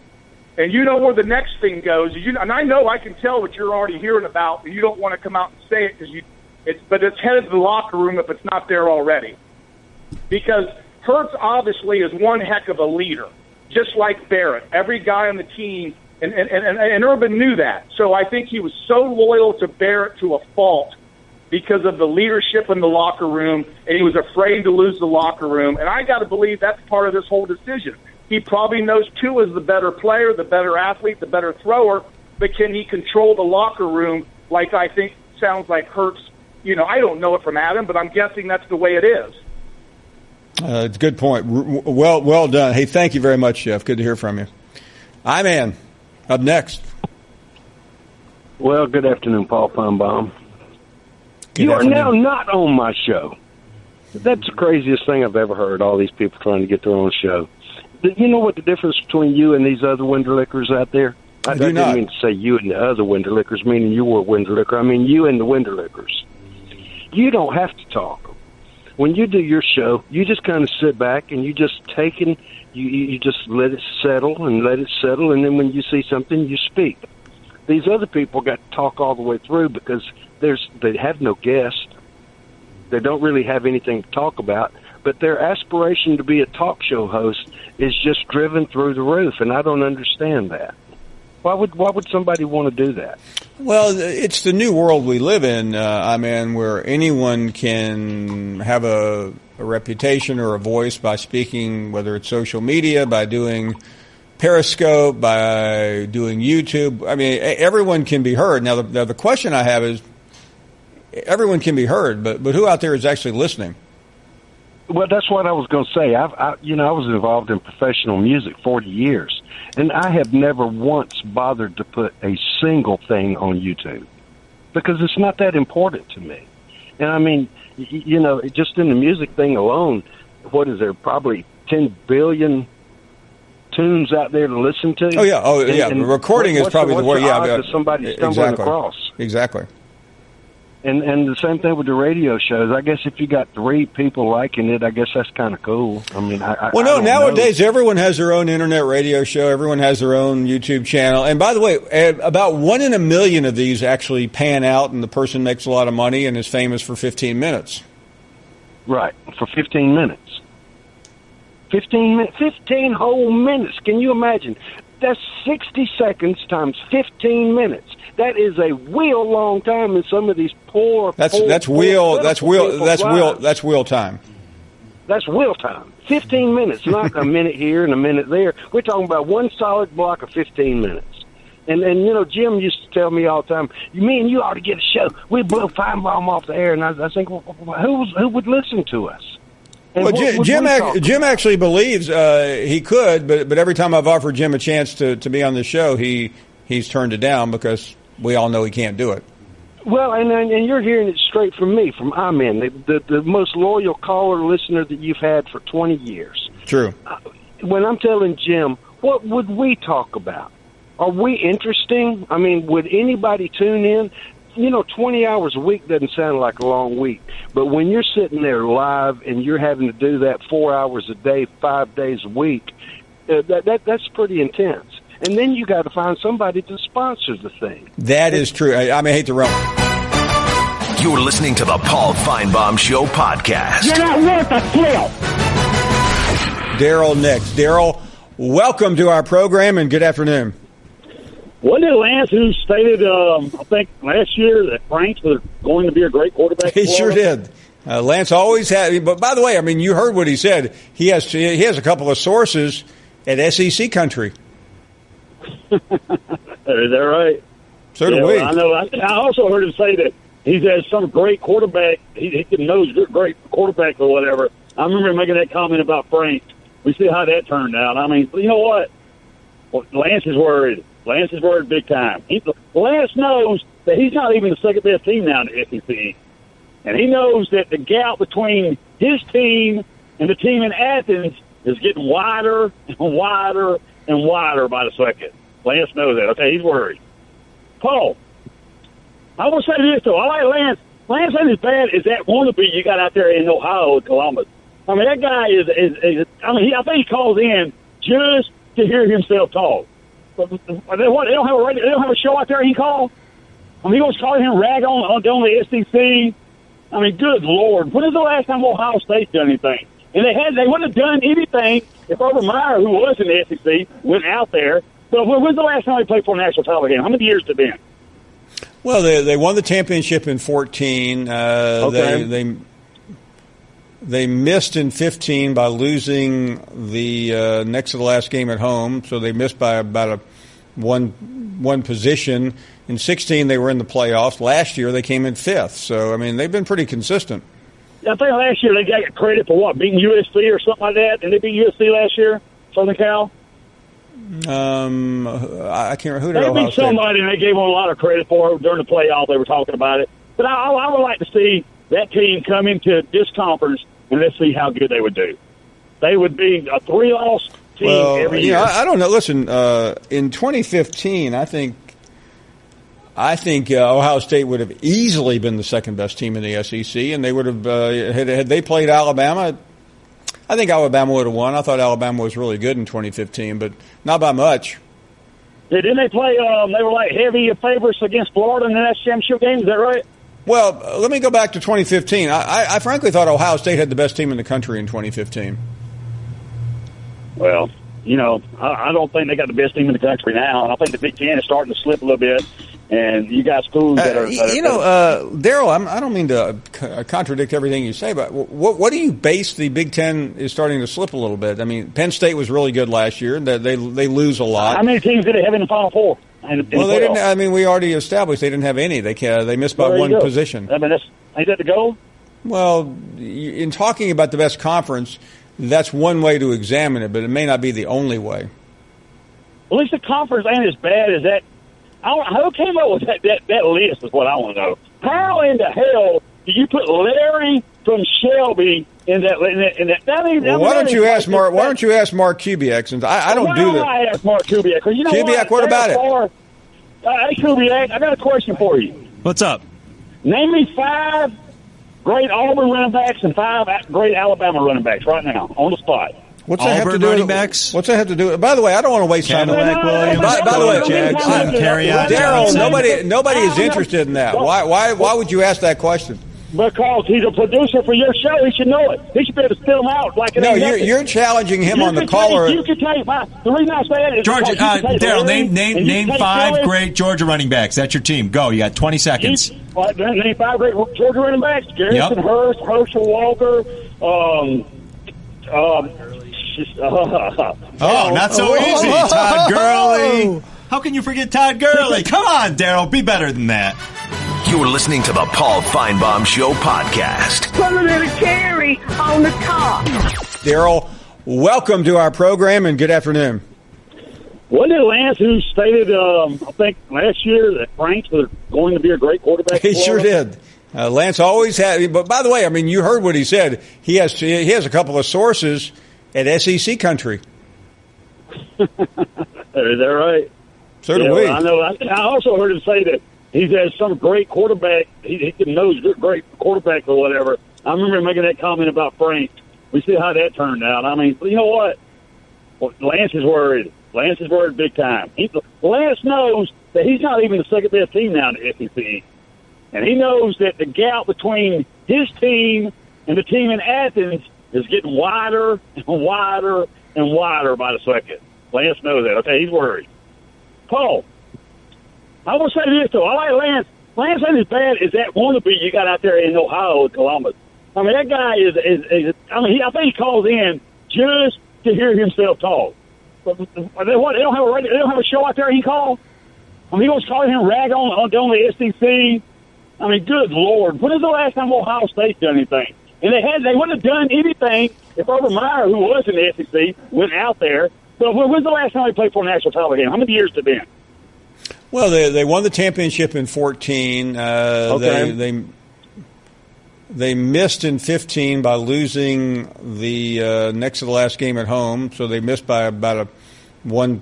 And you know where the next thing goes. And I know I can tell what you're already hearing about, and you don't want to come out and say it but it's headed to the locker room if it's not there already. Because Hurts obviously is one heck of a leader, just like Barrett. Every guy on the team. And Urban knew that. So I think he was so loyal to Barrett to a fault because of the leadership in the locker room, and he was afraid to lose the locker room. And I got to believe that's part of this whole decision. He probably knows Tua is the better player, the better athlete, the better thrower, but can he control the locker room like I think sounds like Hurts? I don't know it from Adam, but I'm guessing that's the way it is. It's a good point. Well done. Hey, thank you very much, Jeff. Good to hear from you. I-Man. Up next. Well, good afternoon, Paul Finebaum. You are now not on my show. That's the craziest thing I've ever heard, all these people trying to get their own show. You know what the difference between you and these other Winderlickers out there? I didn't mean to say you and the other Winderlickers, meaning you were a Winderlicker. I mean you and the Winderlickers. You don't have to talk. When you do your show, you just kind of sit back and you just take and you just let it settle, and then when you see something, you speak. These other people got to talk all the way through because they have no guest. They don't really have anything to talk about, but their aspiration to be a talk show host is just driven through the roof, and I don't understand that. Why would somebody want to do that? Well, it's the new world we live in, where anyone can have a reputation or a voice by speaking, whether it's social media, by doing Periscope, by doing YouTube. I mean, everyone can be heard. Now, the question I have is, everyone can be heard, but who out there is actually listening? Well, that's what I was going to say. I was involved in professional music 40 years, and I have never once bothered to put a single thing on YouTube because it's not that important to me. And I mean, just in the music thing alone, what is there? Probably 10 billion tunes out there to listen to. Oh yeah. And recording is probably the word. Yeah, somebody stumbling across. Exactly. And the same thing with the radio shows. I guess if you got 3 people liking it, I guess that's kind of cool. I mean, nowadays everyone has their own internet radio show. Everyone has their own YouTube channel. And by the way, about 1 in a million of these actually pan out, and the person makes a lot of money and is famous for 15 minutes. Right, for 15 minutes. 15 whole minutes. Can you imagine? That's 60 seconds times 15 minutes. That is a real long time in some of these poor. That's wheel time. That's wheel time. 15 minutes, not a minute here and a minute there. We're talking about one solid block of 15 minutes. And Jim used to tell me all the time, me and you ought to get a show. We blow Finebaum off the air, and I think, well, who would listen to us? Well, Jim actually believes he could, but every time I've offered Jim a chance to be on the show, he's turned it down because we all know he can't do it. Well, and you're hearing it straight from me, from Amen, the most loyal caller listener that you've had for 20 years. True. When I'm telling Jim, what would we talk about? Are we interesting? I mean, would anybody tune in? 20 hours a week doesn't sound like a long week. But when you're sitting there live and you're having to do that 4 hours a day, 5 days a week, that's pretty intense. And then you got to find somebody to sponsor the thing. That is true. I hate to run. You're listening to the Paul Finebaum Show podcast. You're not worth a flip. Darriel next. Darriel, welcome to our program and good afternoon. Wasn't it Lance who stated, I think, last year that Franks was going to be a great quarterback? He sure did. Lance always had. But by the way, I mean, you heard what he said. He has a couple of sources at SEC country. Is that right? So do we. I know. I also heard him say that he has some great quarterback. He knows great quarterback or whatever. I remember making that comment about Frank. We see how that turned out. I mean, you know what? Well, Lance is worried. Lance is worried big time. Lance knows that he's not even the second best team now in the SEC. And he knows that the gap between his team and the team in Athens is getting wider and wider and wider by the second. Lance knows that. Okay, he's worried. Paul, I will say this, though. I like Lance. Lance ain't as bad as that wannabe you got out there in Ohio at Columbus. I mean, that guy is I think he calls in just to hear himself talk. They don't have a radio, they don't have a show out there he can call? I mean, he wants to call him rag on the SEC. I mean, good Lord. When is the last time Ohio State done anything? And they wouldn't have done anything if Urban Meyer, who was in the SEC, went out there. But when's the last time they played for a national title game? How many years has it been? Well, they won the championship in 14. Okay. They missed in 15 by losing the next to the last game at home, so they missed by about one position. In 16, they were in the playoffs. Last year, they came in 5th. So, I mean, they've been pretty consistent. I think last year they got credit for what, beating USC or something like that? Didn't they beat USC last year, Southern Cal? I can't remember who did They Ohio beat State. somebody, and they gave them a lot of credit for it during the playoff. They were talking about it. But I would like to see that team come into this conference, and let's see how good they would do. They would be a 3-loss team every year. I don't know. Listen, in 2015, I think I think Ohio State would have easily been the second best team in the SEC, and they would have had they played Alabama. I think Alabama would have won. I thought Alabama was really good in 2015, but not by much. Yeah, didn't they play? They were like heavy favorites against Florida in the national championship game. Is that right? Well, let me go back to 2015. I frankly thought Ohio State had the best team in the country in 2015. Well, I don't think they got the best team in the country now, and I think the Big Ten is starting to slip a little bit. And you got schools that are... Darryl, I don't mean to contradict everything you say, but what do you base the Big Ten is starting to slip a little bit? I mean, Penn State was really good last year. They lose a lot. How many teams did they have in the Final Four? Well, they didn't. I mean, we already established they didn't have any. They missed by one position. I mean, ain't that the goal? Well, in talking about the best conference, that's one way to examine it, but it may not be the only way. At least the conference ain't as bad as that. Who came up with that list is what I want to know. How in the hell do you put Larry from Shelby in that? Why don't you ask Mark? Why don't you ask Mark Kubiak? Since I don't do that. I ask Mark Kubiak because Kubiak, what about it? Hey Kubiak, I got a question for you. What's up? Name me 5 great Auburn running backs and 5 great Alabama running backs right now on the spot. What's that have to do? Running backs? What's that have to do? By the way, I don't want to waste time. Williams, by the way, Darryl, nobody is interested in that. Why would you ask that question? Because he's a producer for your show. He should know it. He should be able to fill them out like an. No, you're challenging him on the caller. You can take the reason I say that is Georgia. Darryl, name 5 great Georgia running backs. That's your team. Go. You got 20 seconds. Name 5 great Georgia running backs. Garrison Hurst, Herschel Walker. Not so easy. Todd Gurley. How can you forget Todd Gurley? Come on, Darryl. Be better than that. You're listening to the Paul Finebaum Show podcast. Put a little cherry on the top. Darryl, welcome to our program and good afternoon. Wasn't it Lance who stated, I think, last year that Franks was going to be a great quarterback? He sure did. Lance always had. But by the way, I mean, you heard what he said. He has a couple of sources at SEC country. Is that right? So do we. I know. I also heard him say that he's had some great quarterback. He knows great quarterback or whatever. I remember him making that comment about Frank. We see how that turned out. I mean, you know what? Well, Lance is worried. Lance is worried big time. Lance knows that he's not even the second best team now in the SEC. And he knows that the gap between his team and the team in Athens is getting wider and wider and wider by the second. Lance knows that. Okay, he's worried. Paul, I will say this, though. I like Lance. Lance ain't as bad as that wannabe you got out there in Ohio and Columbus. I mean, that guy is I think he calls in just to hear himself talk. But they don't have a radio, they don't have a show out there he calls. I mean, he was calling him rag on the SEC. I mean, good Lord. When is the last time Ohio State done anything? And they wouldn't have done anything if Urban Meyer, who was in the SEC, went out there. So when's the last time they played for a national title game? How many years has it been? Well, they won the championship in 14. Okay. They missed in 15 by losing the next to the last game at home, so they missed by about one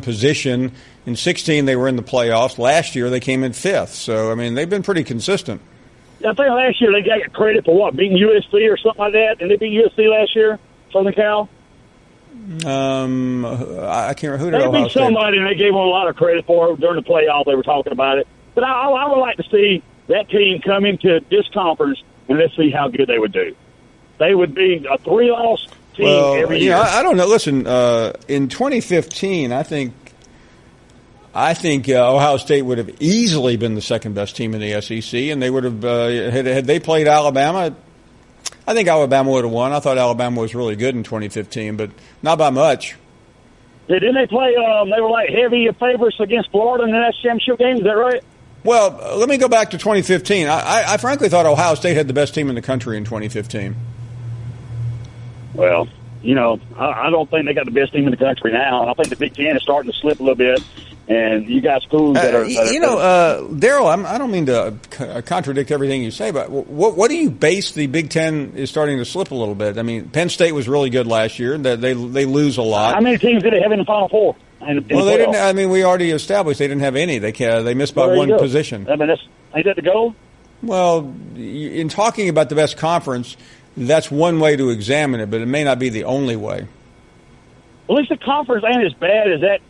position. In 16, they were in the playoffs. Last year, they came in 5th. So, I mean, they've been pretty consistent. I think last year they got credit for what, beating USC or something like that? Did they beat USC last year, Southern Cal? I can't remember who did They Ohio beat somebody, and they gave them a lot of credit for it during the playoffs. They were talking about it. But I would like to see that team come into this conference, and let's see how good they would do. They would be a 3-loss team every year. I don't know. Listen, in 2015, I think Ohio State would have easily been the second best team in the SEC, and they would have had they played Alabama. I think Alabama would have won. I thought Alabama was really good in 2015, but not by much. Yeah, didn't they play? They were like heavy favorites against Florida in the national championship game. Is that right? Well, let me go back to 2015. I frankly thought Ohio State had the best team in the country in 2015. Well, I don't think they got the best team in the country now. I think the Big Ten is starting to slip a little bit. And you got schools that are... Darryl, I don't mean to contradict everything you say, but what do you base the Big Ten is starting to slip a little bit? I mean, Penn State was really good last year. They lose a lot. How many teams did they have in the Final Four? Well, they didn't. I mean, we already established they didn't have any. They missed by one position. I mean, ain't that the goal? Well, in talking about the best conference, that's one way to examine it, but it may not be the only way. At least the conference ain't as bad as that.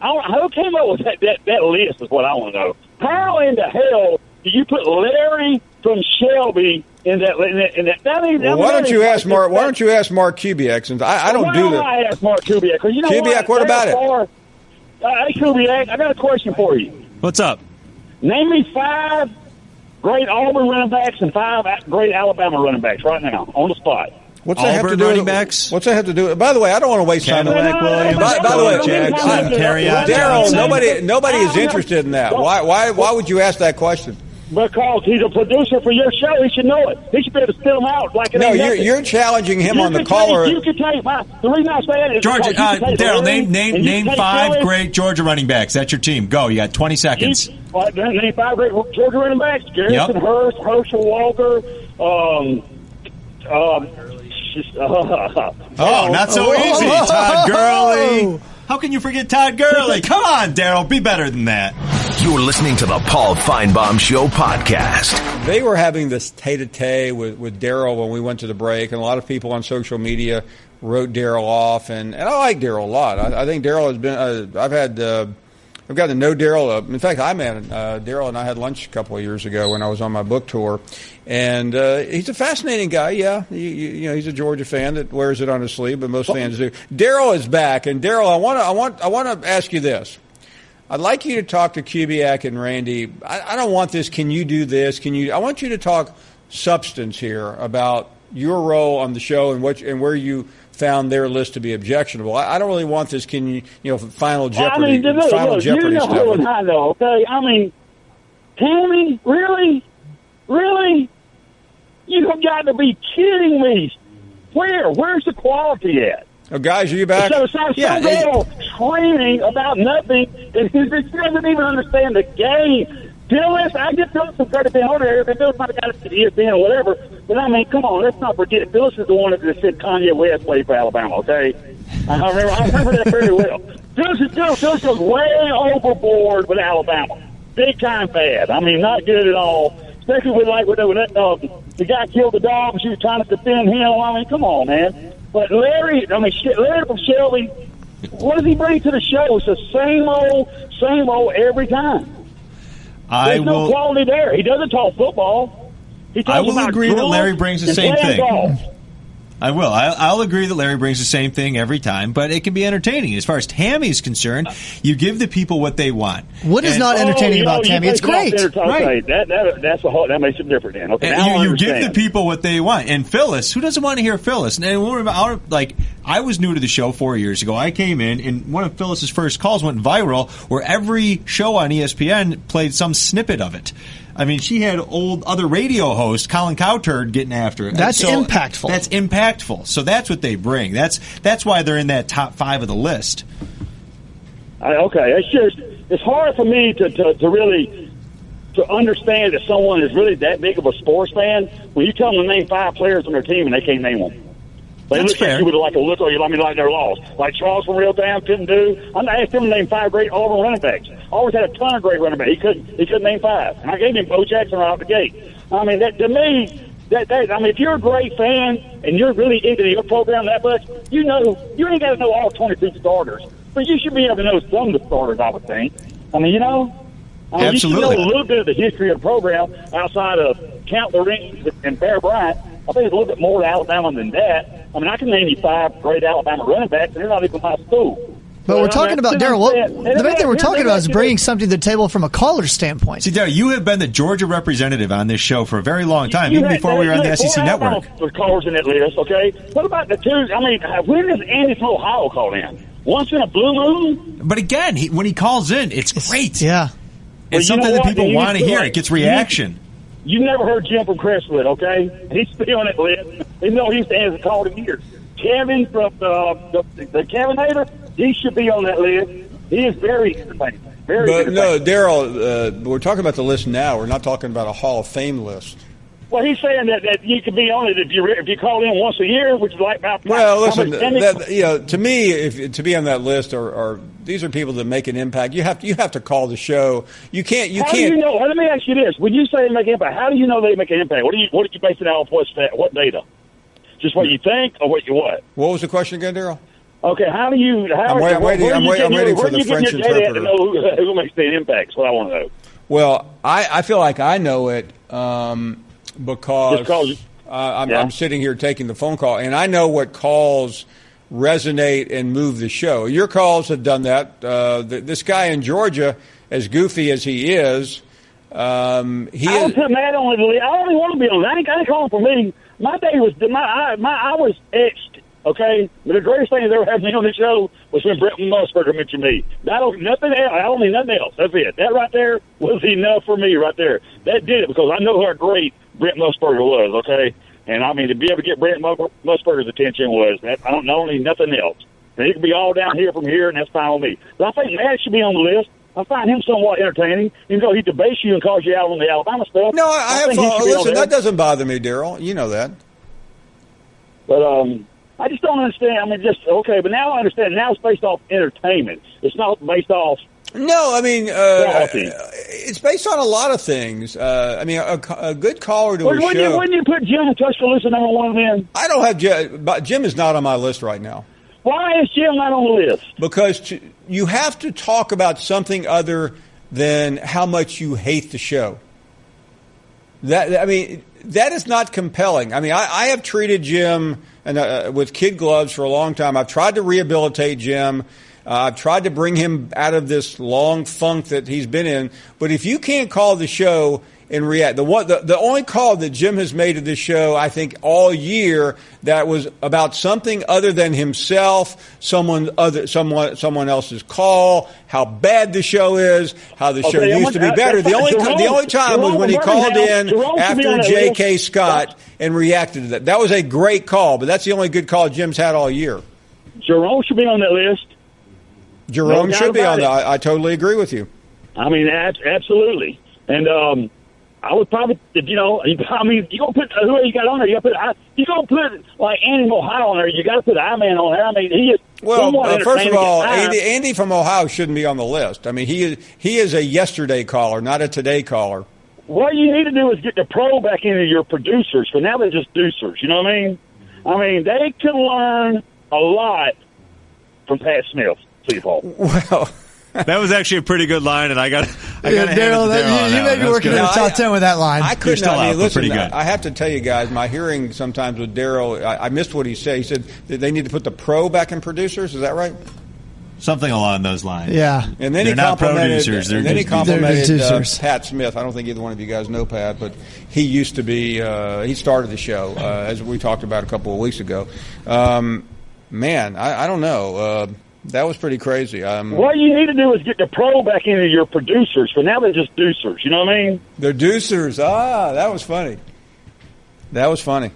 Who came up with that list is what I want to know. How in the hell do you put Larry from Shelby in that? Why don't you ask Mark Kubiak? Since I don't do that. Why I ask Mark Kubiak? You know Kubiak, what about it? Hey, Kubiak, I got a question for you. What's up? Name me 5 great Auburn running backs and 5 great Alabama running backs right now on the spot. What's that have to do? Running backs? What's that have to do? By the way, I don't want to waste time. Williams, by the way, Jackson, Darryl, nobody is interested in that. Why would you ask that question? Because he's a producer for your show. He should know it. He should be able to spit them out like it. No, you're challenging him on the caller. You can take the reason I say it is Georgia. Darryl, name 5 great Georgia running backs. That's your team. Go. You got 20 seconds. Name 5 great Georgia running backs. Garrison Hurst, Herschel Walker. Not so easy. Todd Gurley. How can you forget Todd Gurley? Come on, Darryl. Be better than that. You're listening to the Paul Finebaum Show podcast. They were having this tete-a-tete with Darryl when we went to the break, and a lot of people on social media wrote Darryl off, and I like Darryl a lot. I think Darryl has been I've gotten to know Darryl. In fact, I met Darryl and I had lunch a couple of years ago when I was on my book tour, and he's a fascinating guy. Yeah, you know, he's a Georgia fan that wears it on his sleeve, but most fans do. Darryl is back, and Darryl, I want to ask you this. I'd like you to talk to Kubiak and Randy. I don't want this. Can you do this? I want you to talk substance here about your role on the show and where you found their list to be objectionable. I don't really want this. Can you, Final Jeopardy? Final Jeopardy stuff. I know, okay. I mean, Tammy, really? You've got to be kidding me. Where's the quality at? Oh, guys, are you back? So training about nothing, and he doesn't even understand the game. Phyllis, I give Phyllis some credit being over there. Phyllis might have got it to ESPN or whatever. But, I mean, come on, let's not forget. Phyllis is the one that said Kanye West played for Alabama, okay? I remember that very well. Phyllis goes way overboard with Alabama. Big time bad. I mean, not good at all. Especially with the guy killed the dog and she was trying to defend him. I mean, come on, man. But Larry from Shelby, what does he bring to the show? It's the same old every time. There's no quality there. He doesn't talk football. I will agree that Larry brings the same thing. Golf. I will. I'll agree that Larry brings the same thing every time, but it can be entertaining. As far as Tammy's concerned, you give the people what they want. What is not entertaining about Tammy? It's great. Right. That makes it different then. Okay, you give the people what they want. And Phyllis, who doesn't want to hear Phyllis? And I was new to the show 4 years ago. I came in, and one of Phyllis's first calls went viral, where every show on ESPN played some snippet of it. I mean, she had other radio host, Colin Cowherd, getting after it. That's impactful. That's impactful. So that's what they bring. That's why they're in that top 5 of the list. Okay, it's hard for me to really understand that someone is really that big of a sports fan when you tell them to name 5 players on their team and they can't name them. They look at you with like a look, like they're lost. Like Charles from Real Town couldn't do. I asked him to name 5 great Auburn running backs. Always had a ton of great running backs. He couldn't name 5. And I gave him Bo Jackson right out the gate. I mean, that to me, if you're a great fan and you're really into your program that much, you ain't got to know all 22 starters, but you should be able to know some of the starters, I would think. I mean, Absolutely. You should know a little bit of the history of the program outside of Count the Rings and Bear Bryant. I think it's a little bit more to Alabama than that. I mean, I can name you 5 great Alabama running backs, and they're not even my school. But we're talking about, Darryl, the main thing we're talking about is bringing something to the table from a caller's standpoint. See, Darryl, you have been the Georgia representative on this show for a very long time, even before we were on the SEC Network. There's callers in that list, okay? What about the two? I mean, when does Andy from Ohio call in? Once in a blue moon? But again, when he calls in, it's great. Yeah. It's something that people want to hear. It gets reaction. You never heard Jim from Crestwood, okay? He's still on that list. Even though he used to answer the call to years. Kevin from the Kevinator, he should be on that list. He is very entertaining. No, Darryl, we're talking about the list now. We're not talking about a Hall of Fame list. Well, he's saying that you could be on it if you call in once a year, which is like about. Well, listen, to me, to be on that list, or these are people that make an impact. You have to call the show. You can't. How do you know? Let me ask you this: when you say they make an impact, how do you know they make an impact? What did you base it on? What data? Just what you think, or what? What was the question again, Darryl? Okay, how do you? I'm waiting for the French interpreter. To know who makes the impact? That's what I want to know. Well, I feel like I know it. Because I'm sitting here taking the phone call, and I know what calls resonate and move the show. Your calls have done that. This guy in Georgia, as goofy as he is, I don't put Matt on the list. I don't even want to be on it. I ain't calling for me. My day was I was etched. Okay, but the greatest thing that ever happened on this show was when Brent Musburger mentioned me. Nothing else. I don't need nothing else. That's it. That right there was enough for me right there. That did it because I know how great Brent Musburger was. Okay, and I mean to be able to get Brent Musburger's attention was that I don't need nothing else. And it could be all down here from here, and that's fine with me. But I think Matt should be on the list. I find him somewhat entertaining, even though he debates you and calls you out on the Alabama stuff. No, listen, that doesn't bother me, Darryl. You know that. But I just don't understand. I mean, but now I understand. Now it's based off entertainment. It's not based off. No, I mean, it's based on a lot of things. I mean, a good caller to a show. Wouldn't you put Jim Tuscaloosa number one then? I don't have Jim. But Jim is not on my list right now. Why is Jim not on the list? Because you have to talk about something other than how much you hate the show. That is not compelling. I mean, I have treated Jim with kid gloves for a long time. I've tried to rehabilitate Jim. I've tried to bring him out of this long funk that he's been in. But if you can't call the show and react, the only call that Jim has made to this show, I think, all year that was about something other than himself, someone else's call, how bad the show is, how the show used to be better. The only time was when he called in after J.K. Scott and reacted to that. That was a great call, but that's the only good call Jim's had all year. Jerome should be on that list. Jerome should be on that. I totally agree with you. I mean, absolutely. And I would probably, you gonna put who you got on there? You gonna put like Andy from Ohio on there? You got to put I-Man on there. I mean, he is. Well, first of all, Andy from Ohio shouldn't be on the list. I mean, he is a yesterday caller, not a today caller. What you need to do is get the pro back into your producers, because now they're just deucers. You know what I mean? I mean, they can learn a lot from Pat Smith. Well, that was actually a pretty good line, and I got Darryl, you may be working in the top 10 with that line. I couldn't. Listen, I have to tell you guys, my hearing sometimes with Darryl, I missed what he said. He said that they need to put the pro back in producers. Is that right? Something along those lines. Yeah. And then he complimented Pat Smith. I don't think either one of you guys know Pat, but he used to be. He started the show as we talked about a couple of weeks ago. Man, I don't know. That was pretty crazy. What you need to do is get the pro back into your producers, because now they're just deucers. You know what I mean? They're deucers. That was funny. That was funny.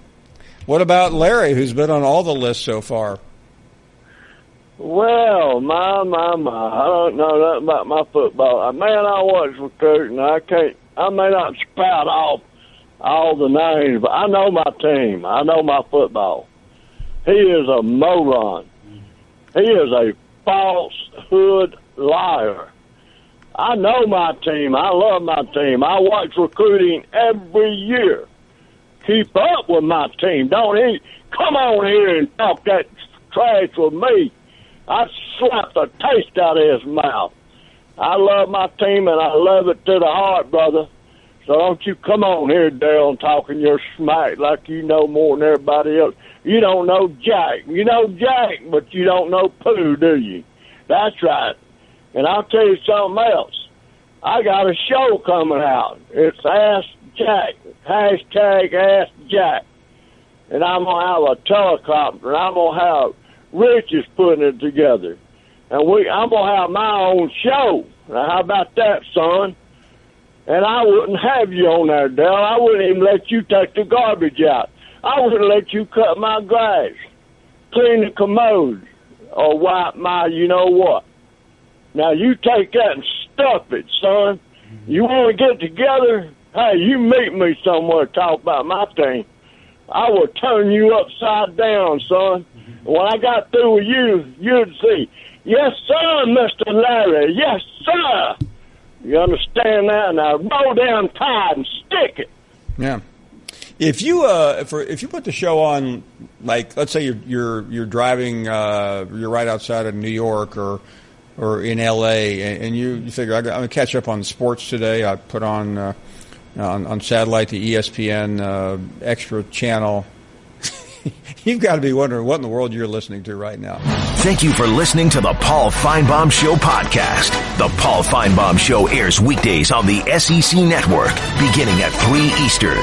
What about Larry, who's been on all the lists so far? Well, my. I don't know nothing about my football. Man, I was recruiting. I may not spout off all the names, but I know my team. I know my football. He is a moron. He is a falsehood liar. I know my team. I love my team. I watch recruiting every year. Keep up with my team. Don't he? Come on here and talk that trash with me. I slap the taste out of his mouth. I love my team, and I love it to the heart, brother. So don't you come on here, Darryl, talking your smack like you know more than everybody else. You don't know Jack. You know Jack, but you don't know Pooh, do you? That's right. And I'll tell you something else. I got a show coming out. It's Ask Jack. Hashtag Ask Jack. And I'm going to have a teleconference. And I'm going to have Rich is putting it together. And I'm going to have my own show. Now, how about that, son? And I wouldn't have you on there, Dale. I wouldn't even let you take the garbage out. I wouldn't let you cut my grass, clean the commode, or wipe my you-know-what. Now, you take that and stuff it, son. You want to get together, hey, you meet me somewhere, talk about my team, I will turn you upside down, son. When I got through with you, you'd see, yes, sir, Mr. Larry, yes, sir. You understand that? Now roll down tight and stick it. Yeah. If you if you put the show on, like, let's say you're driving, you're right outside of New York or in L.A. and you figure I'm going to catch up on sports today. I put on satellite the ESPN extra channel. You've got to be wondering what in the world you're listening to right now. Thank you for listening to the Paul Finebaum Show podcast. The Paul Finebaum Show airs weekdays on the SEC Network beginning at 3 Eastern.